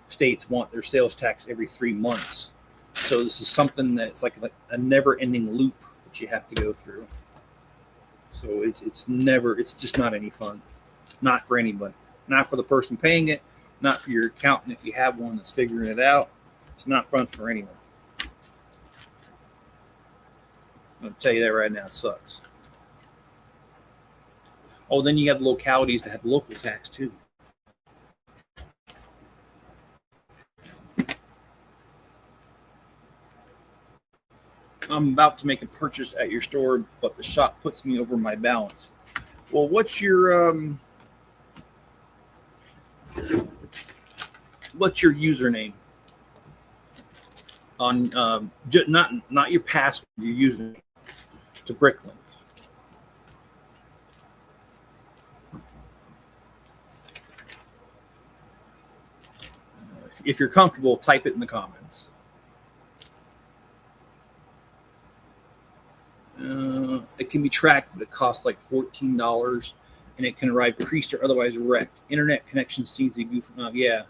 states want their sales tax every 3 months. So this is something that's like a never-ending loop that you have to go through. So it's just not any fun. Not for anybody. Not for the person paying it. Not for your accountant if you have one that's figuring it out. It's not fun for anyone. I'm going to tell you that right now. It sucks. Oh, then you have localities that have local tax too. I'm about to make a purchase at your store, but the shop puts me over my balance. Well, what's your username on not your password, your username to Bricklink? If if you're comfortable, type it in the comments. It can be tracked, but it costs like $14, and it can arrive creased or otherwise wrecked. Internet connection seems to be goofing up. Yeah,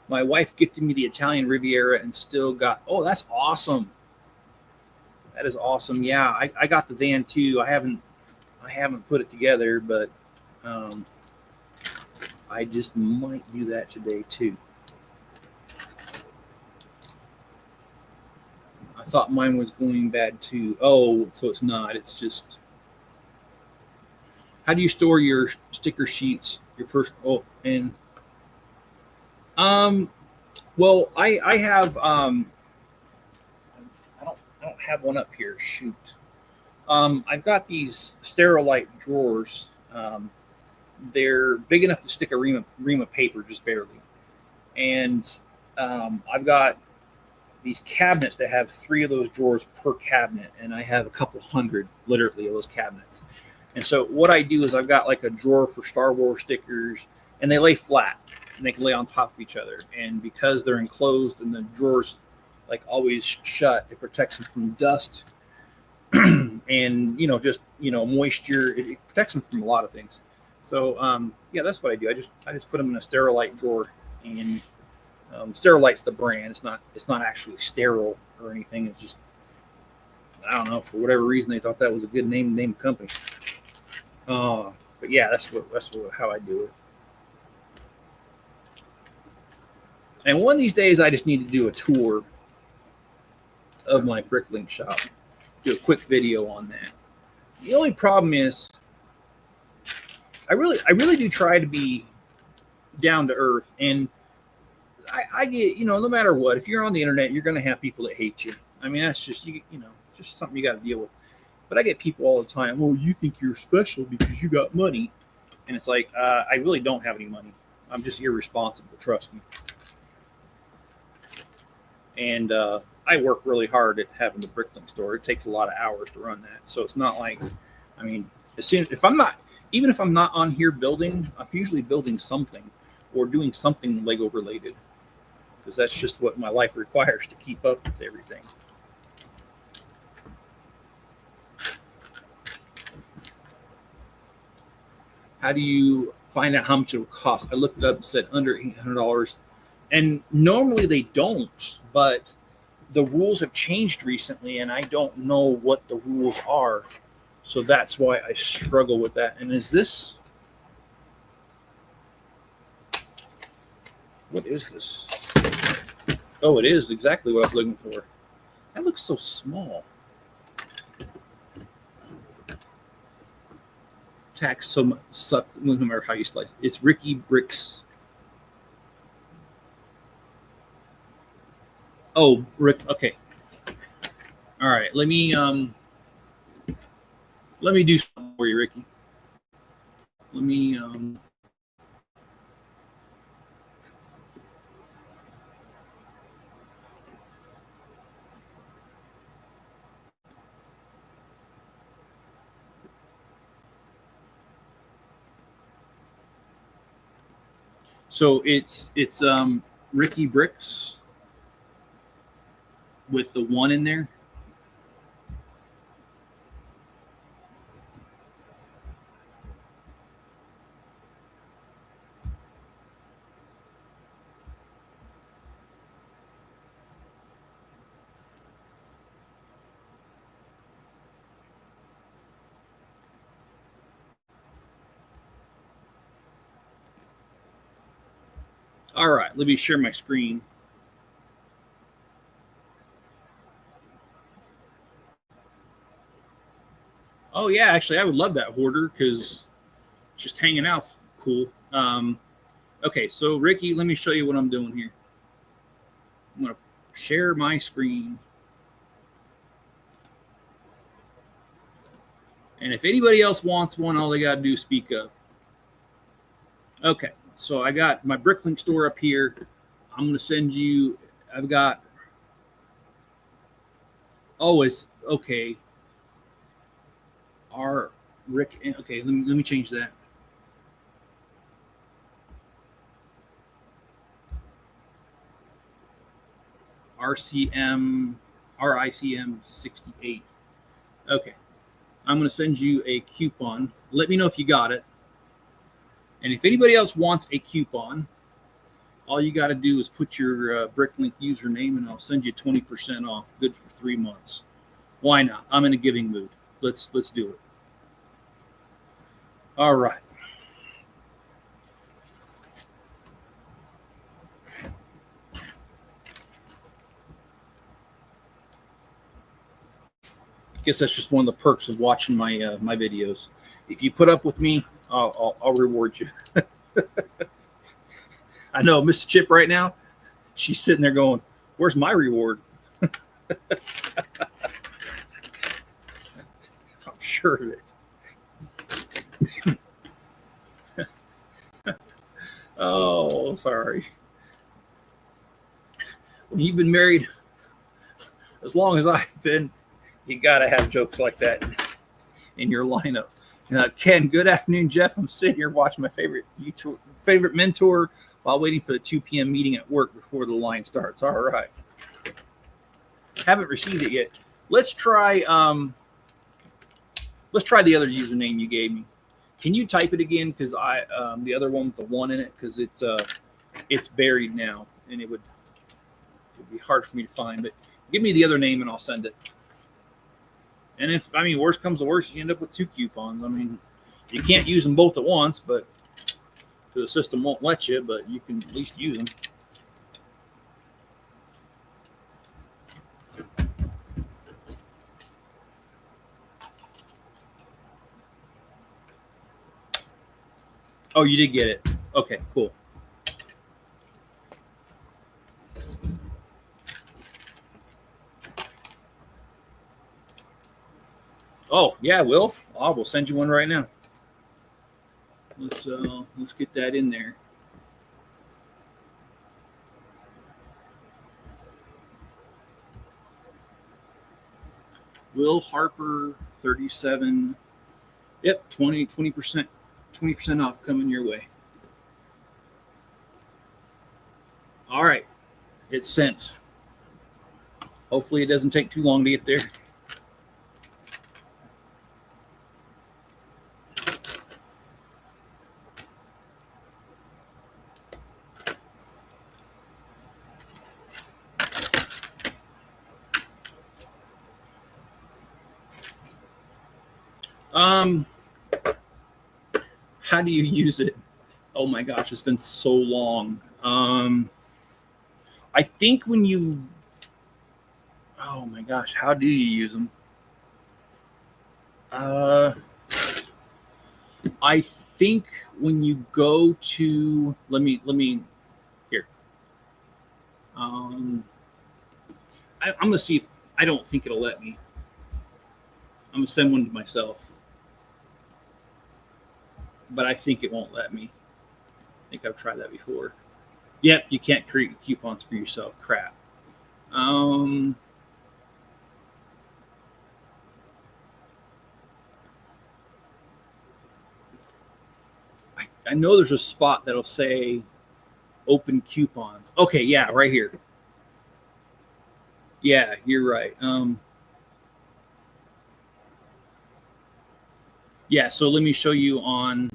my wife gifted me the Italian Riviera and still got. Oh, that's awesome. That is awesome. Yeah, I got the van too. I haven't put it together, but I just might do that today too. I thought mine was going bad too. Oh, so it's not. It's just. How do you store your sticker sheets? Your personal. Oh, and well, I have I don't have one up here. Shoot. I've got these Sterilite drawers. They're big enough to stick a ream of paper, just barely. And I've got these cabinets that have 3 of those drawers per cabinet, and I have a couple hundred, literally, of those cabinets. And so what I do is I've got like a drawer for Star Wars stickers, and they lay flat, and they can lay on top of each other. And because they're enclosed and the drawers like always shut, it protects them from dust and just moisture. It protects them from a lot of things. So yeah, that's what I do. I just put them in a Sterilite drawer, and Sterilite's the brand. It's not actually sterile or anything. It's just, I don't know, for whatever reason they thought that was a good name company. But yeah, that's how I do it. And one of these days, I just need to do a tour of my Bricklink shop. Do a quick video on that. The only problem is, I really do try to be down to earth, and I get, no matter what, if you're on the internet, you're going to have people that hate you. I mean, that's just just something you got to deal with. But I get people all the time. Well, you think you're special because you got money, and it's like, I really don't have any money. I'm just irresponsible. Trust me. And I work really hard at having the Bricklink store. It takes a lot of hours to run that, so it's not like, I mean, even if I'm not on here building, I'm usually building something or doing something Lego related, because that's just what my life requires to keep up with everything. How do you find out how much it will cost? I looked it up and said under $800. And normally they don't, but the rules have changed recently, and I don't know what the rules are. So that's why I struggle with that. And is this? What is this? Oh, it is exactly what I was looking for. That looks so small. Tax so suck no matter how you slice it. It's Ricky Bricks. Oh, Rick. Okay. All right. Let me do something for you, Ricky. Let me So it's Ricky Bricks with the 1 in there. All right, let me share my screen. Oh yeah, actually, I would love that hoarder because just hanging out's cool. Okay, so Ricky, let me show you what I'm doing here. I'm gonna share my screen, and if anybody else wants one, all they gotta do is speak up. Okay, so I got my Bricklink store up here. I'm gonna send you. I've got. Oh, it's okay. Our Rick. Okay, let me change that. RICM 68. Okay. I'm going to send you a coupon. Let me know if you got it. And if anybody else wants a coupon, all you got to do is put your Bricklink username, and I'll send you 20% off. Good for 3 months. Why not? I'm in a giving mood. Let's do it. All right. I guess that's just one of the perks of watching my my videos. If you put up with me, I'll reward you. I know Miss Chip right now. She's sitting there going, "Where's my reward?" I'm sure of it. Oh, sorry. When you've been married as long as I've been, you got to have jokes like that in your lineup. Ken, good afternoon, Jeff. I'm sitting here watching my favorite mentor while waiting for the 2 p.m. meeting at work before the line starts. All right. Haven't received it yet. Let's try the other username you gave me. Can you type it again? Because the other one with the 1 in it, because it's buried now, and it would be hard for me to find. But give me the other name, and I'll send it. And if worst comes to worst, you end up with 2 coupons. You can't use them both at once, but the system won't let you. But you can at least use them. Oh, you did get it. Okay, cool. Oh, yeah, Will. I will send you one right now. Let's get that in there. Will Harper 37. Yep, 20% off coming your way. All right, it's sent. Hopefully it doesn't take too long to get there. How do you use it? Oh my gosh, it's been so long. I think when you, oh my gosh, how do you use them? I think when you go to, let me here. I'm gonna see if, I don't think it'll let me. I'm gonna send one to myself, but I think it won't let me. I think I've tried that before. Yep, you can't create coupons for yourself. Crap. I know there's a spot that'll say open coupons. Okay, yeah, right here. Yeah, you're right. Yeah, so let me show you on,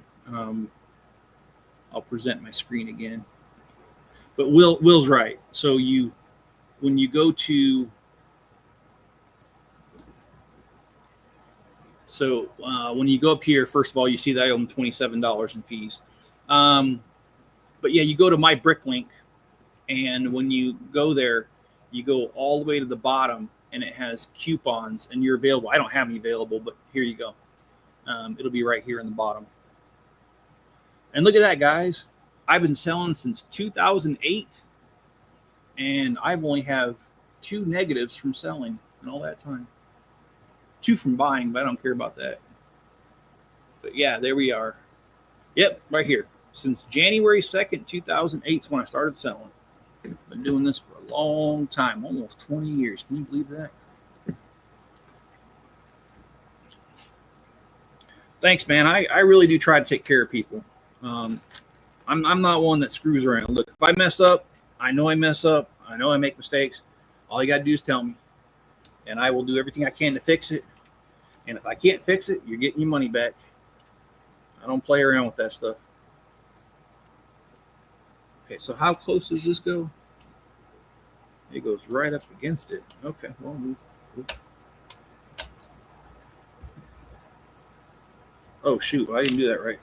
I'll present my screen again. But Will's right. So when you go to, when you go up here, first of all, you see that I owe them $27 in fees. But yeah, you go to my Bricklink, and when you go there, you go all the way to the bottom, and it has coupons, and you're available. I don't have any available, but here you go. It'll be right here in the bottom. And look at that, guys. I've been selling since 2008, and I've only have 2 negatives from selling in all that time. 2 from buying, but I don't care about that. But yeah, there we are. Yep, right here. Since January 2nd, 2008 is when I started selling. Been doing this for a long time, almost 20 years. Can you believe that? Thanks, man. I really do try to take care of people. I'm not one that screws around. Look, if I mess up, I know I mess up. I know I make mistakes. All you got to do is tell me, and I will do everything I can to fix it. And if I can't fix it, you're getting your money back. I don't play around with that stuff. Okay, so how close does this go? It goes right up against it. Okay, well, move. Oh, shoot, I didn't do that right.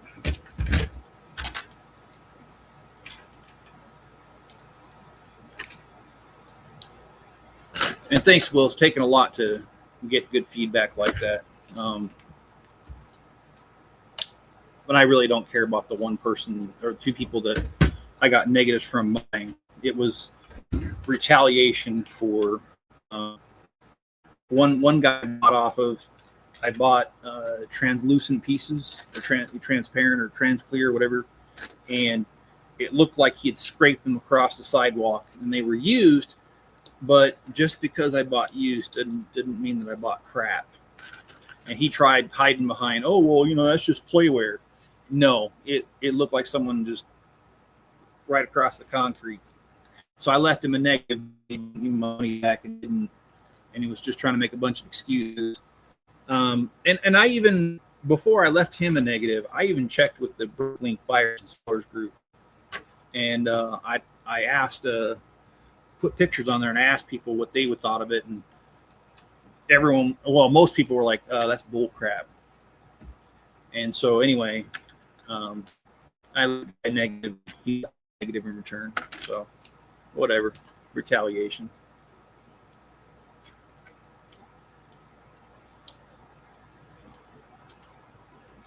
And thanks, Will. It's taken a lot to get good feedback like that. But I really don't care about the one person or two people that I got negatives from mine. It was retaliation for one guy I bought off of. I bought translucent pieces, or transparent or transclear, whatever, and it looked like he had scraped them across the sidewalk, and they were used. But just because I bought used didn't mean that I bought crap. And he tried hiding behind, oh, well, you know, that's just playware. No, it looked like someone just right across the concrete. So I left him a negative, gave money back, and he was just trying to make a bunch of excuses. And I even, before I left him a negative, I even checked with the Bricklink buyers and sellers group. And I asked, put pictures on there and asked people what they would thought of it. And everyone, well, most people were like, that's bull crap. And so anyway, I looked at negative, he got negative in return. So whatever, retaliation.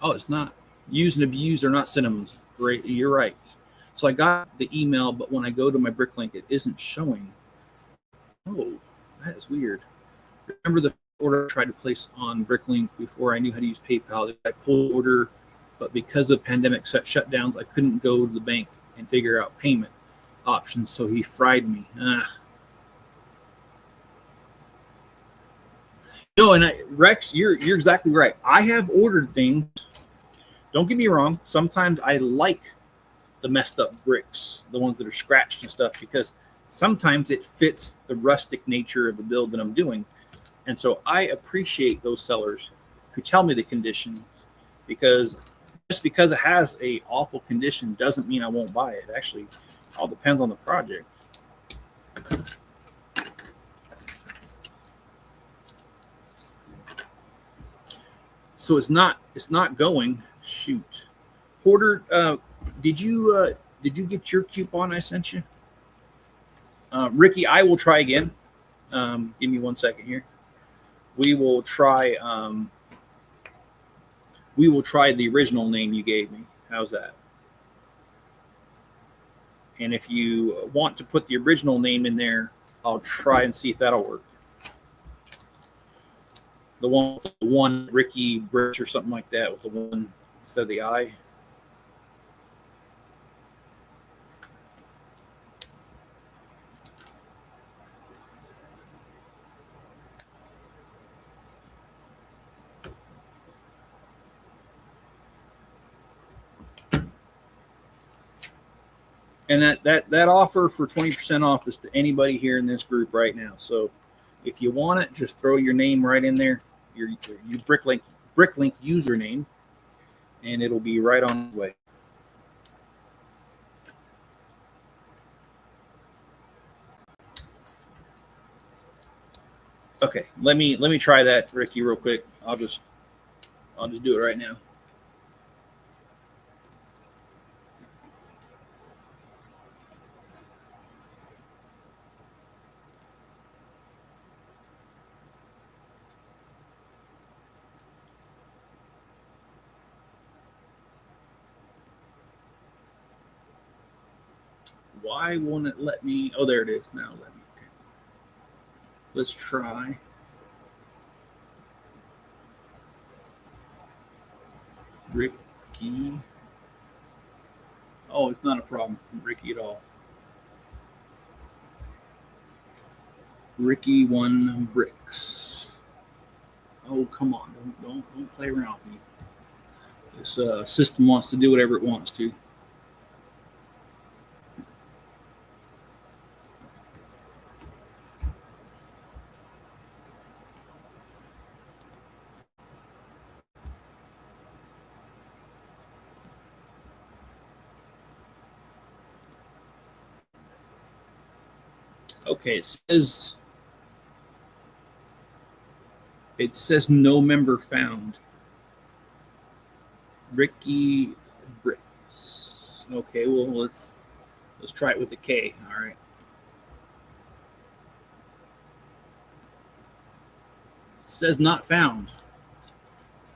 Oh, it's not. Use and abuse are not synonyms. Great, you're right. So I got the email, but when I go to my Bricklink, it isn't showing. Oh, that is weird. Remember the order I tried to place on Bricklink before I knew how to use PayPal? I pulled the order, but because of pandemic shutdowns, I couldn't go to the bank and figure out payment options, so he fried me. No, and Rex, you're exactly right. I have ordered things. Don't get me wrong. Sometimes I like the messed up bricks, the ones that are scratched and stuff, because sometimes it fits the rustic nature of the build that I'm doing. And so I appreciate those sellers who tell me the conditions, because just because it has a awful condition doesn't mean I won't buy it. Actually, it all depends on the project. So it's not going. Shoot, Porter, did you get your coupon I sent you? Ricky, I will try again. Give me 1 second here. We will try the original name you gave me. How's that? And if you want to put the original name in there, I'll try and see if that'll work. The one Ricky Bricks or something like that with the one instead of the I. And that offer for 20% off is to anybody here in this group right now. So if you want it, just throw your name right in there, your Bricklink username, and it'll be right on the way. Okay, let me try that, Ricky, real quick. I'll just do it right now. Why won't it let me? Oh, there it is. Now let me. Okay. Let's try. Ricky. Oh, it's not a problem, Ricky, at all. Ricky One Bricks. Oh, come on! Don't play around with me. This system wants to do whatever it wants to. Okay, it says no member found. Ricky Bricks. Okay, well let's try it with a K. All right. It says not found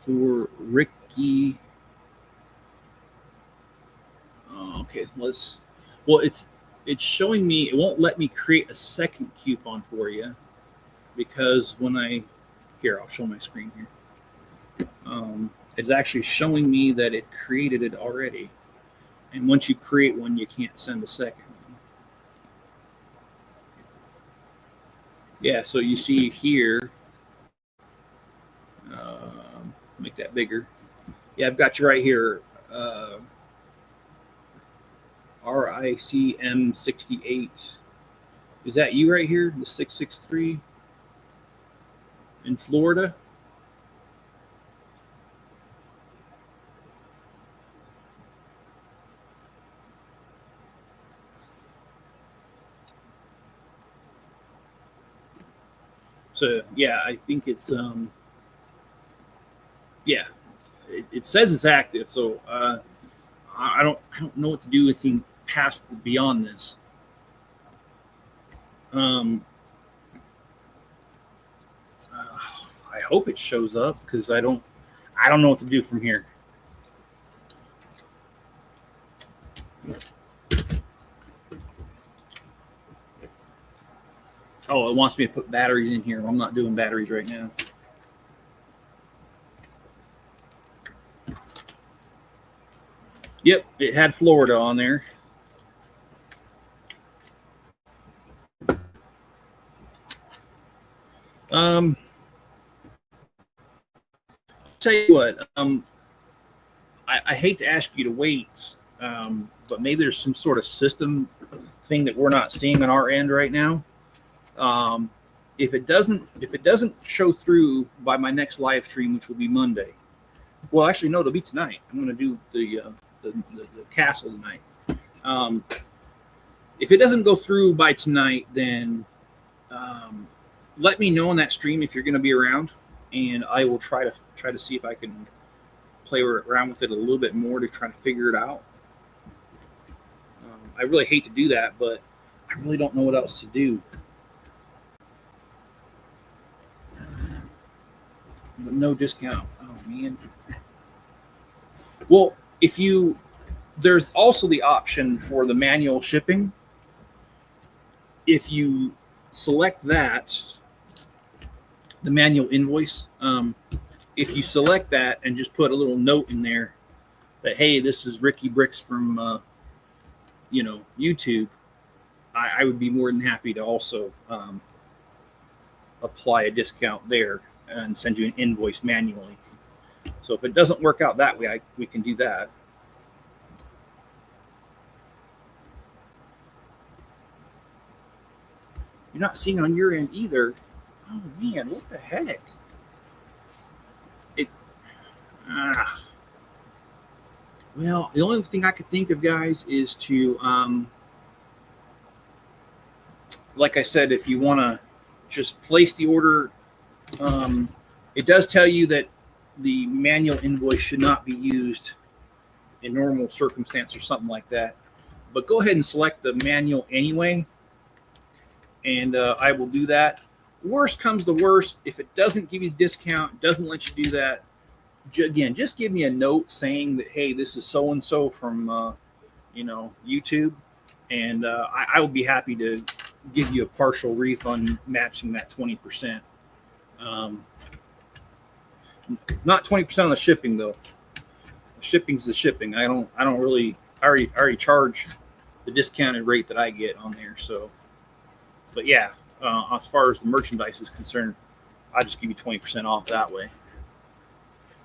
for Ricky. Oh, okay, let's. Well, it's showing me. It won't let me create a second coupon for you because when I here, I'll show my screen here. It's actually showing me that it created it already. And once you create one, you can't send a second one. Yeah, so you see here, make that bigger. Yeah, I've got you right here. RICM68. Is that you right here? The 663 in Florida? So yeah, I think it's yeah, it says it's active. So I don't know what to do with anything past beyond this. Um, I hope it shows up because I don't know what to do from here. Oh, it wants me to put batteries in here. I'm not doing batteries right now. Yep, it had Florida on there. I'll tell you what. I hate to ask you to wait, but maybe there's some sort of system thing that we're not seeing on our end right now. Um, if it doesn't show through by my next live stream, which will be Monday. Well, actually, no, it'll be tonight. I'm going to do the castle tonight. If it doesn't go through by tonight, then let me know on that stream if you're going to be around, and I will try to see if I can play around with it a little bit more to try to figure it out. I really hate to do that, but I really don't know what else to do. But no discount. Oh man. Well, there's also the option for the manual shipping. If you select that, the manual invoice, if you select that and just put a little note in there that, hey, this is Ricky Bricks from, YouTube, I would be more than happy to also apply a discount there and send you an invoice manually. So if it doesn't work out that way, we can do that. You're not seeing on your end either. Oh man, what the heck? Well, the only thing I could think of, guys, is to, like I said, if you want to just place the order, it does tell you that the manual invoice should not be used in normal circumstance or something like that. But go ahead and select the manual anyway, and I will do that. Worst comes to worst, if it doesn't give you a discount, doesn't let you do that, again, just give me a note saying that, hey, this is so and so from YouTube, and I will be happy to give you a partial refund matching that 20%. Not 20% on the shipping though. Shipping's the shipping. I already charge the discounted rate that I get on there. So, but yeah, as far as the merchandise is concerned, I just give you 20% off that way.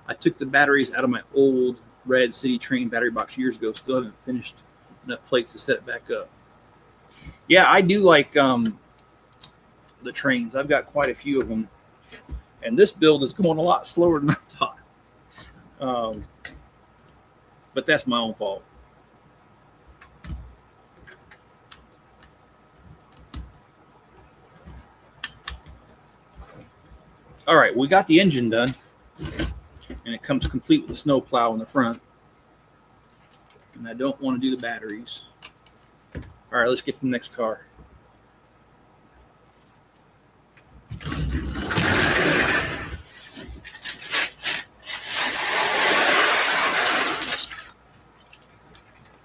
I took the batteries out of my old red City Train battery box years ago. Still haven't finished enough plates to set it back up. Yeah, I do like the trains. I've got quite a few of them, and this build is going a lot slower than I thought. But that's my own fault. All right, we got the engine done, and it comes complete with a snow plow in the front. And I don't want to do the batteries. All right, let's get to the next car.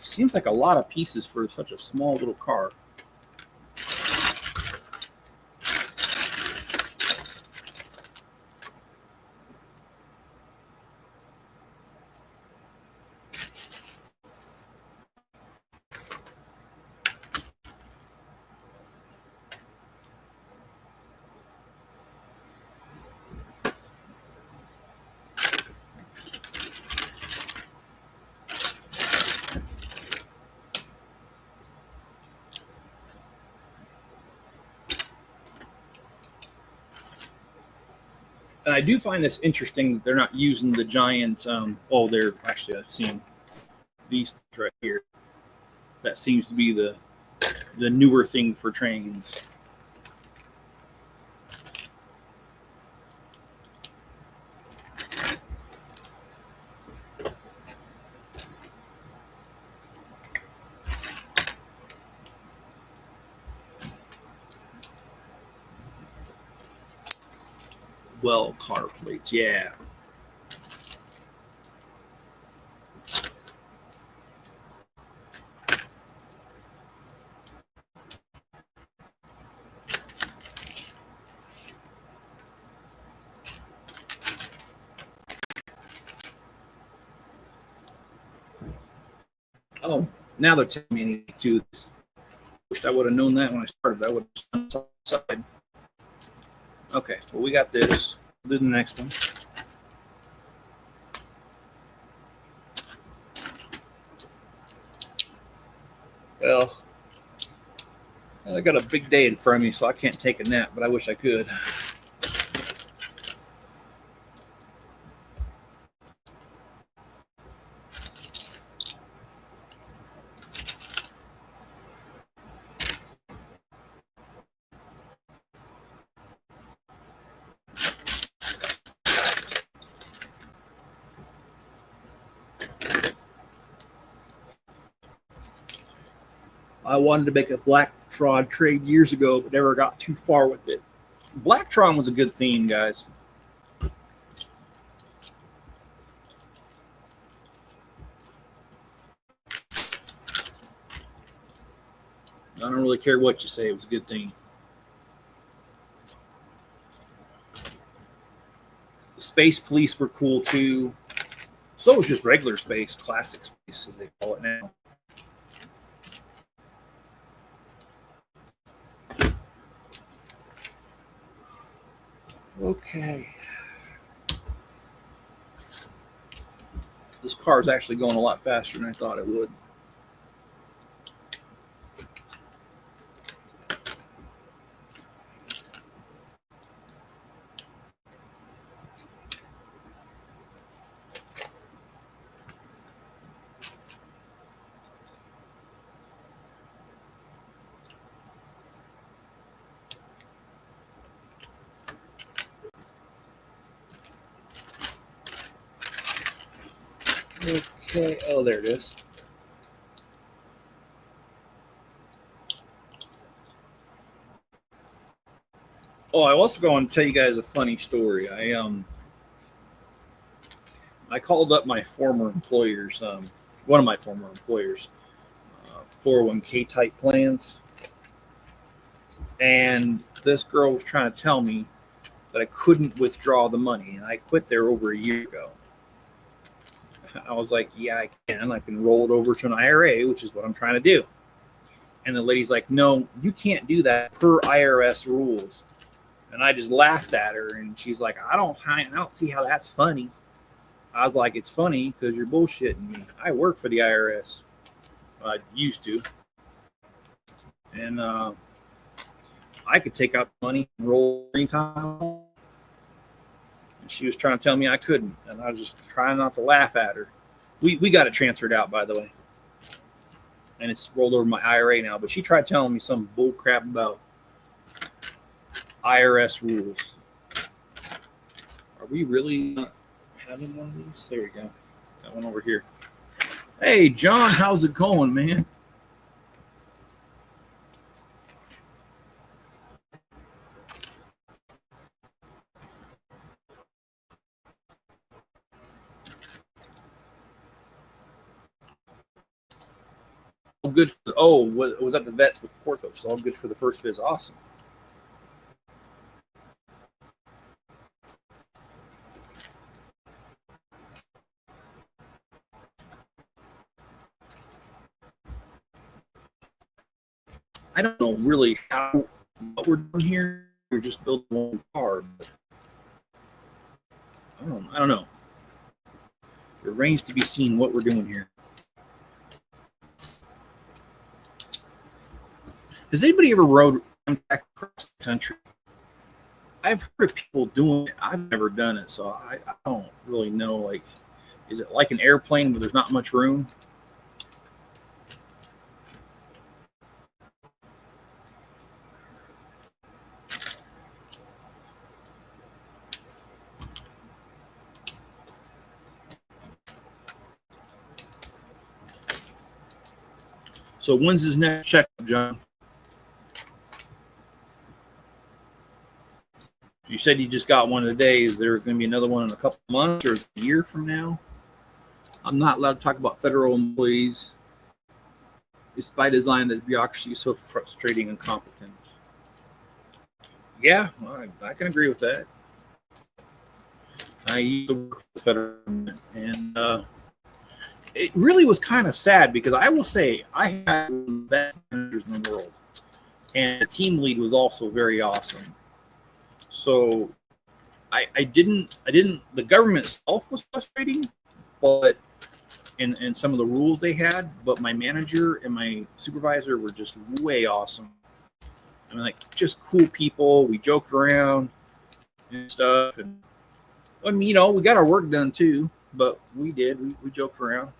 Seems like a lot of pieces for such a small little car. And I do find this interesting that they're not using the giant, they're actually, I've seen these right here. That seems to be the newer thing for trains. Well, car plates, yeah. Oh, now they're telling me I need to do this. Wish I would have known that when I started. I would have done it outside. Okay, well, we got this. We'll do the next one. Well, I got a big day in front of me, so I can't take a nap, but I wish I could. I wanted to make a Blacktron trade years ago, but never got too far with it. Blacktron was a good theme, guys. I don't really care what you say. It was a good thing. The Space Police were cool, too. So was just regular space, classic space, as they call it now. Okay. This car is actually going a lot faster than I thought it would. Okay, oh, there it is. Oh, I was going to tell you guys a funny story. I called up my former employers, one of my former employers, 401k type plans, and this girl was trying to tell me that I couldn't withdraw the money, and I quit there over a year ago. I was like, yeah, I can. I can roll it over to an IRA, which is what I'm trying to do. And the lady's like, no, you can't do that per IRS rules. And I just laughed at her, and she's like, I don't see how that's funny. I was like, it's funny because you're bullshitting me. I work for the IRS. I used to. And I could take out money and roll anytime. And she was trying to tell me I couldn't. And I was just trying not to laugh at her. We got it transferred out, by the way. And it's rolled over my IRA now. But she tried telling me some bull crap about IRS rules. we really not having one of these? There we go. Got one over here. Hey, John, how's it going, man? All good. Was at the vets with Porthos. All good for the first visit. Awesome. I don't know really what we're doing here. We're just building one car. But I don't know. It remains to be seen what we're doing here. Has anybody ever rode across the country? I've heard of people doing it. I've never done it, so I don't really know. Like, is it like an airplane where there's not much room? So when's his next checkup, John? You said you just got one today. Is there going to be another one in a couple of months or a year from now? I'm not allowed to talk about federal employees. It's by design that bureaucracy is so frustrating and incompetent. Yeah, I can agree with that. I used to work for the federal government, and it really was kind of sad because I will say I had one of the best managers in the world, and the team lead was also very awesome. So I didn't. The government itself was frustrating, but and some of the rules they had, but my manager and my supervisor were just way awesome. I mean, like, just cool people. We joked around and stuff, and I mean, we got our work done too, but we joked around.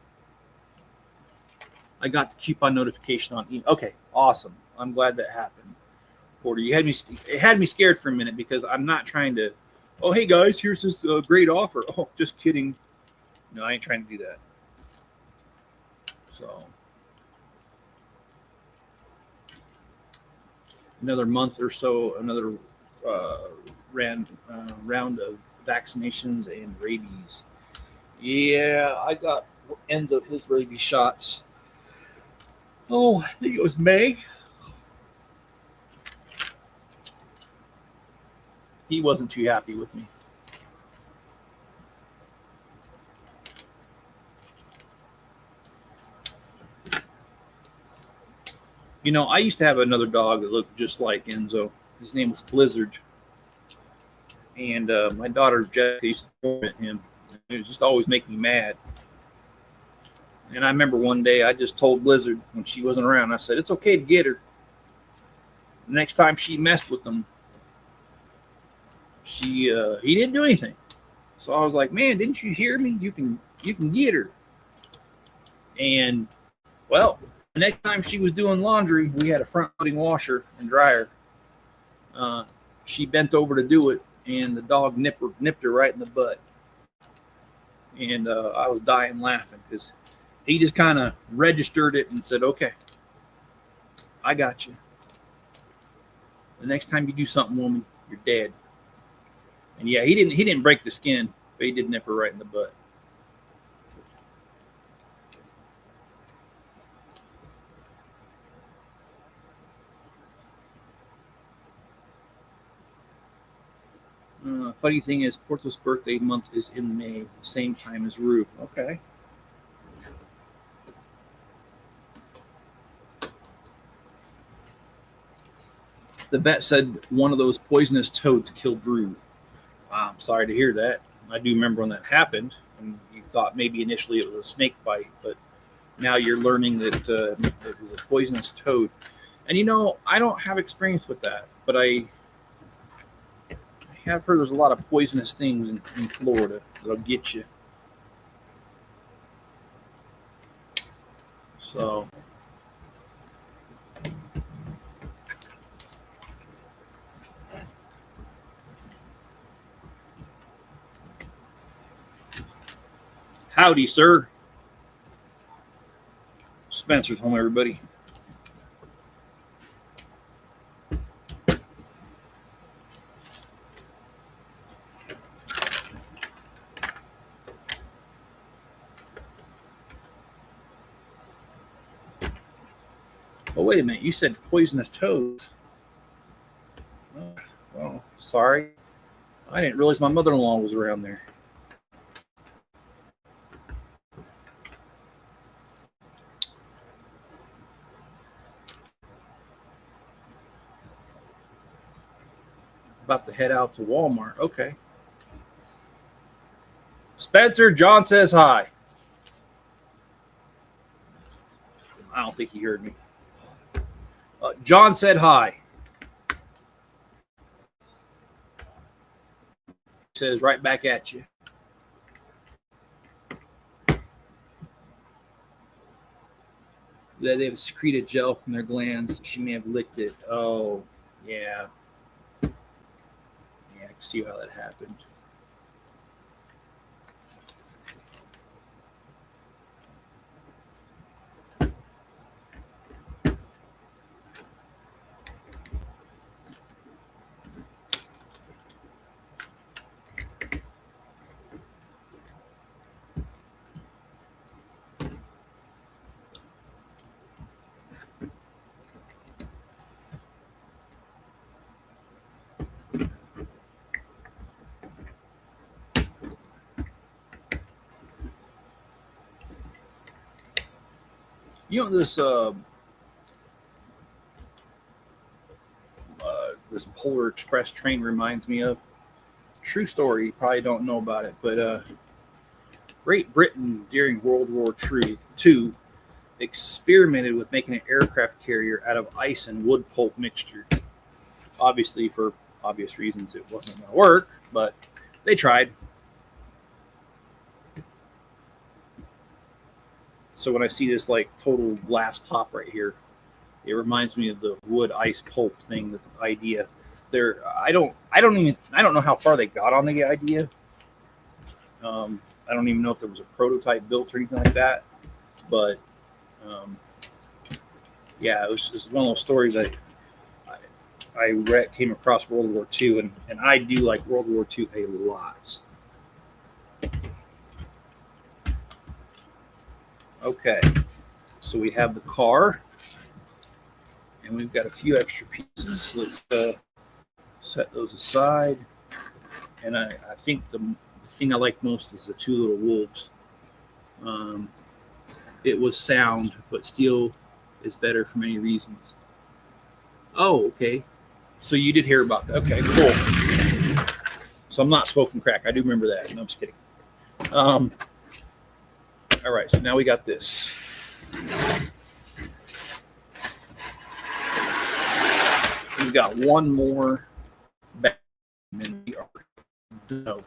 I got the coupon notification on email. Okay, awesome. I'm glad that happened. Porter, it had me scared for a minute because I'm not trying to, oh, hey guys, here's this great offer. Oh, just kidding. No, I ain't trying to do that. So another month or so, another round of vaccinations and rabies. Yeah, I got ends of his rabies shots. Oh, I think it was May. He wasn't too happy with me. I used to have another dog that looked just like Enzo. His name was Blizzard. And my daughter, Jessica, used to torment him. It was just always making me mad. And I remember one day I just told Blizzard when she wasn't around, I said, it's okay to get her. The next time she messed with him, he didn't do anything. So I was like, man, didn't you hear me? You can get her. And, well, the next time she was doing laundry, we had a front-loading washer and dryer. She bent over to do it, and the dog nipped her right in the butt. And I was dying laughing because he just kind of registered it and said, okay, I got you. The next time you do something, woman, you're dead. And yeah, he didn't break the skin, but he did nip her right in the butt. Funny thing is, Porto's birthday month is in May, same time as Rue. Okay. The vet said one of those poisonous toads killed Rue. Wow, I'm sorry to hear that. I do remember when that happened, and you thought maybe initially it was a snake bite, but now you're learning that it was a poisonous toad. And I don't have experience with that, but I have heard there's a lot of poisonous things in Florida that'll get you. So Howdy, sir. Spencer's home, everybody. Oh, wait a minute. You said poisonous toads. Oh, well, sorry. I didn't realize my mother-in-law was around there. About to head out to Walmart. Okay. Spencer, John says hi. I don't think he heard me. John said hi. He says right back at you. That they have secreted gel from their glands. She may have licked it. Oh, yeah. Yeah, I can see how that happened. You know this Polar Express train reminds me of? True story. You probably don't know about it, but Great Britain during World War II experimented with making an aircraft carrier out of ice and wood pulp mixture. Obviously, for obvious reasons, it wasn't going to work, but they tried. So when I see this like total glass top right here, it reminds me of the wood ice pulp thing. The idea there, I don't know how far they got on the idea. I don't even know if there was a prototype built or anything like that. But yeah, it was just one of those stories I read, came across World War II, and I do like World War II a lot. Okay, so we have the car, and we've got a few extra pieces. Let's set those aside. And I think the thing I like most is the two little wolves. It was sound, but steel is better for many reasons. Oh, okay. So you did hear about that. Okay, cool. So I'm not smoking crack. I do remember that. No, I'm just kidding. All right, so now we got this. We've got one more bag, and then we are done.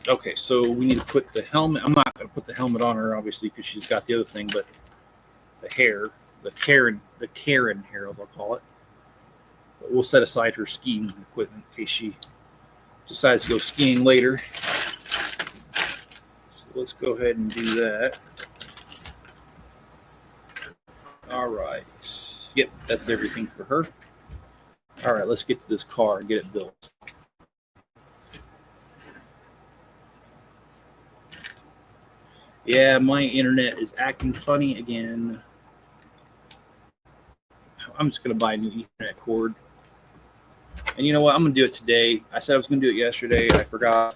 Okay, so we need to put the helmet. I'm not going to put the helmet on her, obviously, because she's got the other thing, but the hair, the Karen hair, I'll call it. But we'll set aside her skiing equipment in case she decides to go skiing later. So let's go ahead and do that. All right. Yep, that's everything for her. All right, let's get to this car and get it built. Yeah, my internet is acting funny again. I'm just going to buy a new Ethernet cord. And you know what? I'm going to do it today. I said I was going to do it yesterday. I forgot.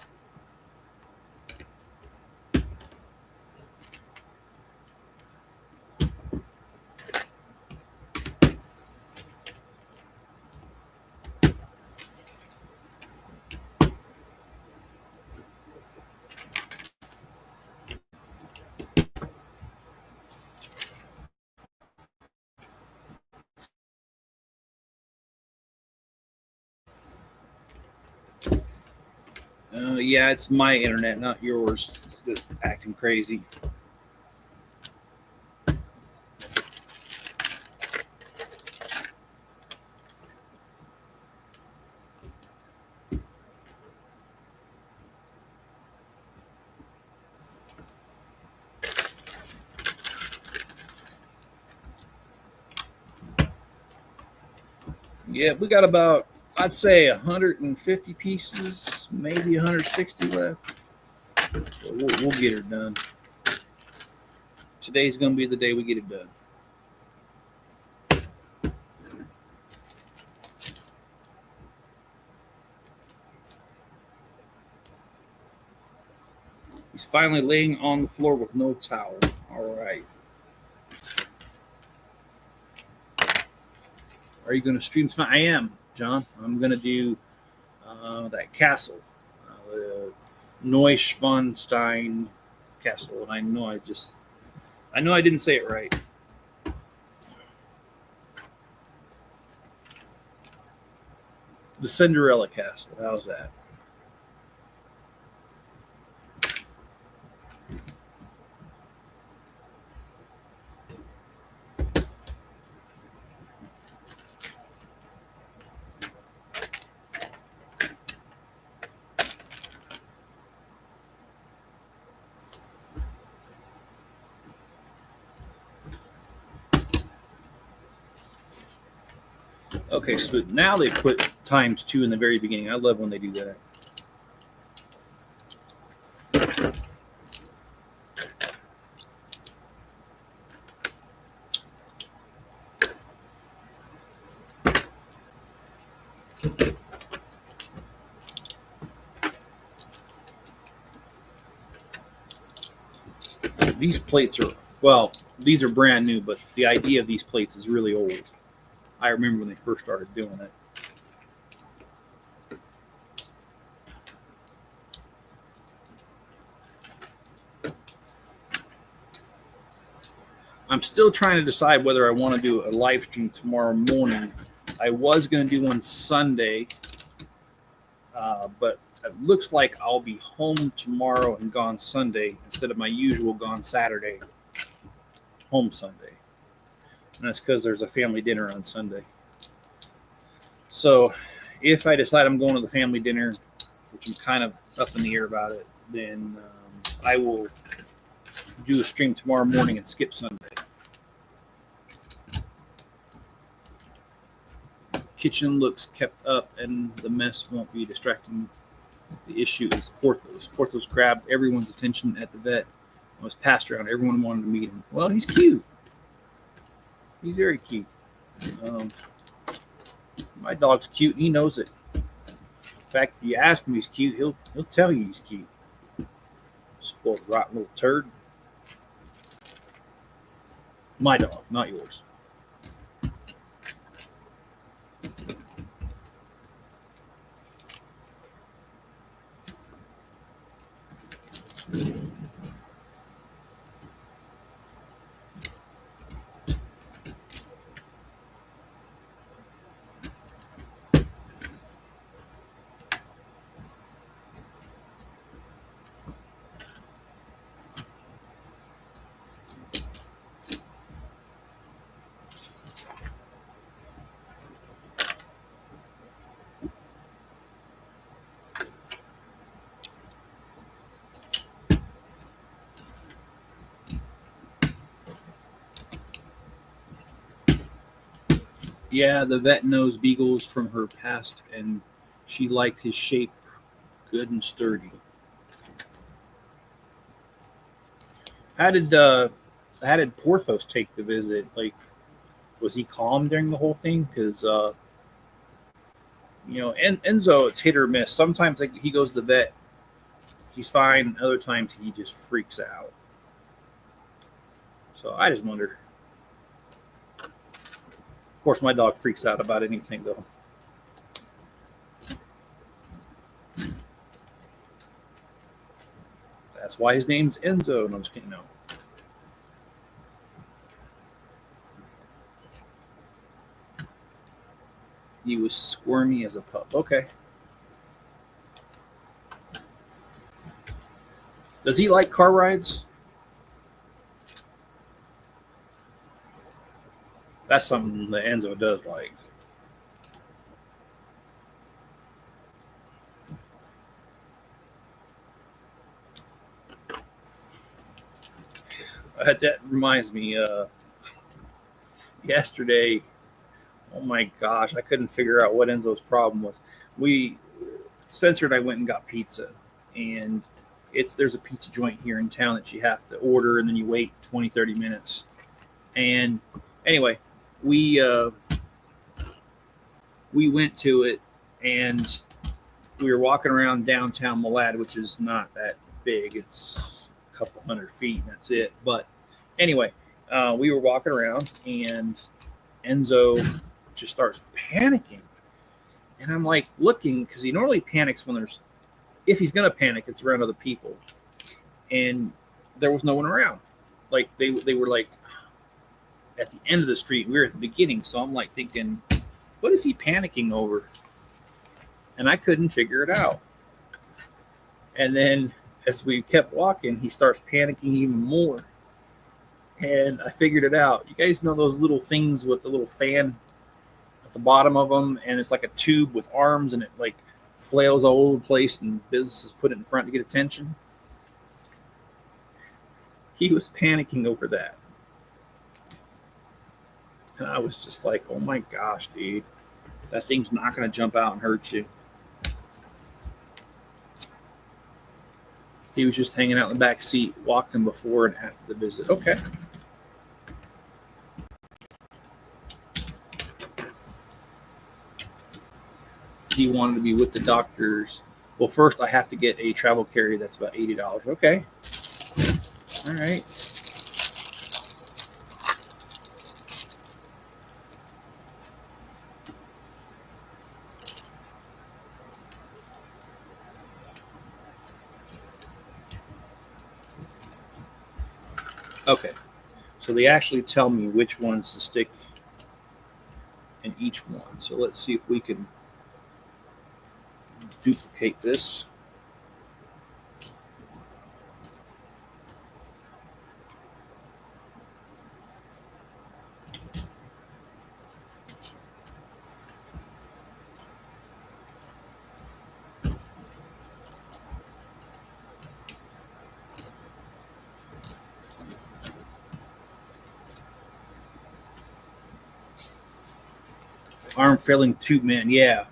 Yeah, it's my internet, not yours. It's just acting crazy. Yeah, we got about, I'd say, 150 pieces, maybe 160 left. So we'll get her done. Today's going to be the day we get it done. He's finally laying on the floor with no towel. All right. Are you going to stream tonight? I am, John. I'm going to do that castle, the Neuschwanstein castle, and I know I didn't say it right. The Cinderella castle. How's that? Okay, so now they put ×2 in the very beginning. I love when they do that. These plates are, well, these are brand new, but the idea of these plates is really old. I remember when they first started doing it. I'm still trying to decide whether I want to do a live stream tomorrow morning. I was going to do one Sunday, but it looks like I'll be home tomorrow and gone Sunday instead of my usual gone Saturday, home Sunday. And that's because there's a family dinner on Sunday. So if I decide I'm going to the family dinner, which I'm kind of up in the air about it, then I will do a stream tomorrow morning and skip Sunday. Kitchen looks kept up and the mess won't be distracting. The issue is Porthos. Porthos grabbed everyone's attention at the vet and was passed around. Everyone wanted to meet him. Well, he's cute. He's very cute. My dog's cute and he knows it. In fact, if you ask him he's cute, he'll tell you he's cute. Spoiled rotten little turd. My dog, not yours. Yeah, the vet knows beagles from her past, and she liked his shape, good and sturdy. How did Porthos take the visit? Like, was he calm during the whole thing? Because Enzo, it's hit or miss. Sometimes like he goes to the vet, he's fine. Other times he just freaks out. So I just wonder. Of course, my dog freaks out about anything, though. That's why his name's Enzo. No, I'm just kidding. No. He was squirmy as a pup. Okay. Does he like car rides? That's something that Enzo does like. That reminds me, yesterday, oh my gosh, I couldn't figure out what Enzo's problem was. Spencer and I went and got pizza, and there's a pizza joint here in town that you have to order, and then you wait 20, 30 minutes. And anyway, we went to it, and we were walking around downtown Malad, which is not that big. It's a couple 100 feet, and that's it. But anyway, we were walking around, and Enzo just starts panicking. And I'm like looking, because he normally panics if he's going to panic, it's around other people. And there was no one around. Like they were like at the end of the street. We were at the beginning. So I'm like thinking, what is he panicking over? And I couldn't figure it out. And then as we kept walking, he starts panicking even more. And I figured it out. You guys know those little things with the little fan at the bottom of them, and it's like a tube with arms, and it like flails all over the place, and businesses put it in front to get attention? He was panicking over that. And I was just like, oh my gosh, dude. That thing's not going to jump out and hurt you. He was just hanging out in the back seat, walked him before and after the visit. Okay. He wanted to be with the doctors. Well, first I have to get a travel carrier that's about $80. Okay. All right. Okay. So they actually tell me which ones to stick in each one. So let's see if we can duplicate this. Arm failing tube man, yeah.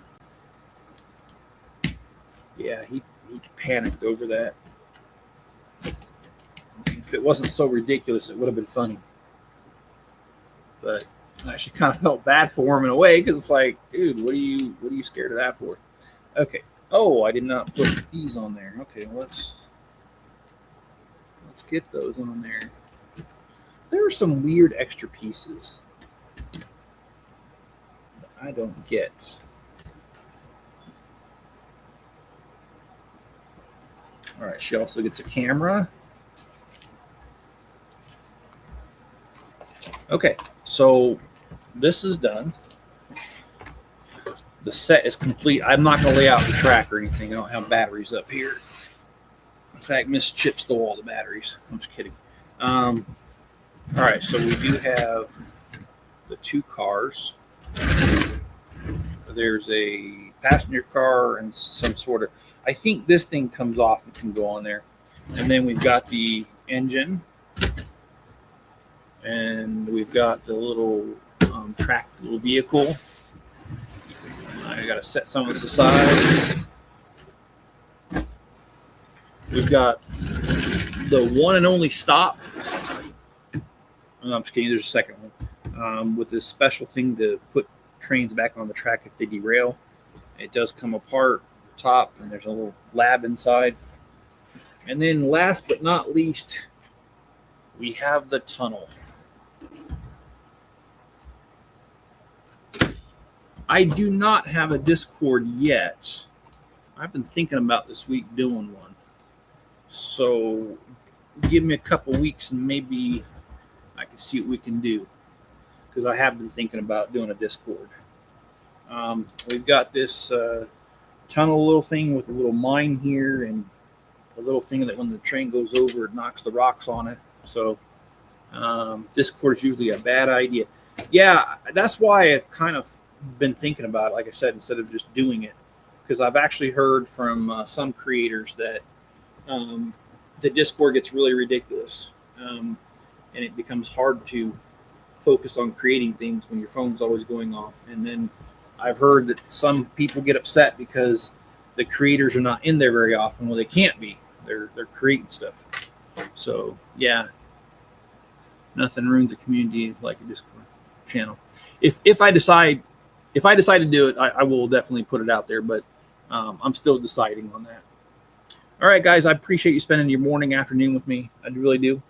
Yeah, he panicked over that. If it wasn't so ridiculous, it would have been funny. But I actually kind of felt bad for him in a way, because it's like, dude, what are you scared of that for? Okay. Oh, I did not put these on there. Okay, let's get those on there. There are some weird extra pieces that I don't get. All right, she also gets a camera. Okay, so this is done. The set is complete. I'm not going to lay out the track or anything. I don't have batteries up here. In fact, Miss Chip stole all the batteries. I'm just kidding. All right, so we do have the two cars. There's a passenger car and some sort of, I think this thing comes off and can go on there. And then we've got the engine. And we've got the little track, little vehicle. I got to set some of this aside. We've got the one and only stop. Oh, I'm just kidding. There's a second one with this special thing to put trains back on the track if they derail. It does come apart top, and there's a little lab inside. And then last but not least, we have the tunnel. I do not have a Discord yet. I've been thinking about this week doing one. So give me a couple weeks and maybe I can see what we can do. Because I have been thinking about doing a Discord. We've got this tunnel little thing with a little mine here, and a little thing that when the train goes over, it knocks the rocks on it. So Discord is usually a bad idea. Yeah, that's why I've kind of been thinking about it, like I said, instead of just doing it. Because I've actually heard from some creators that the Discord gets really ridiculous. And it becomes hard to focus on creating things when your phone's always going off. And then I've heard that some people get upset because the creators are not in there very often. Well, they can't be. They're creating stuff. So yeah, nothing ruins a community like a Discord channel. If I decide to do it, I will definitely put it out there. But I'm still deciding on that. All right, guys, I appreciate you spending your morning, afternoon with me. I really do.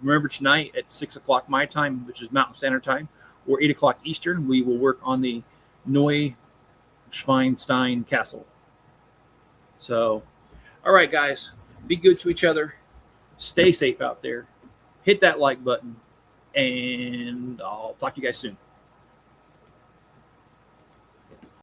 Remember tonight at 6 o'clock my time, which is Mountain Standard Time, or 8 o'clock Eastern, we will work on the Neuschwanstein Castle. So, all right, guys, be good to each other. Stay safe out there. Hit that like button, and I'll talk to you guys soon.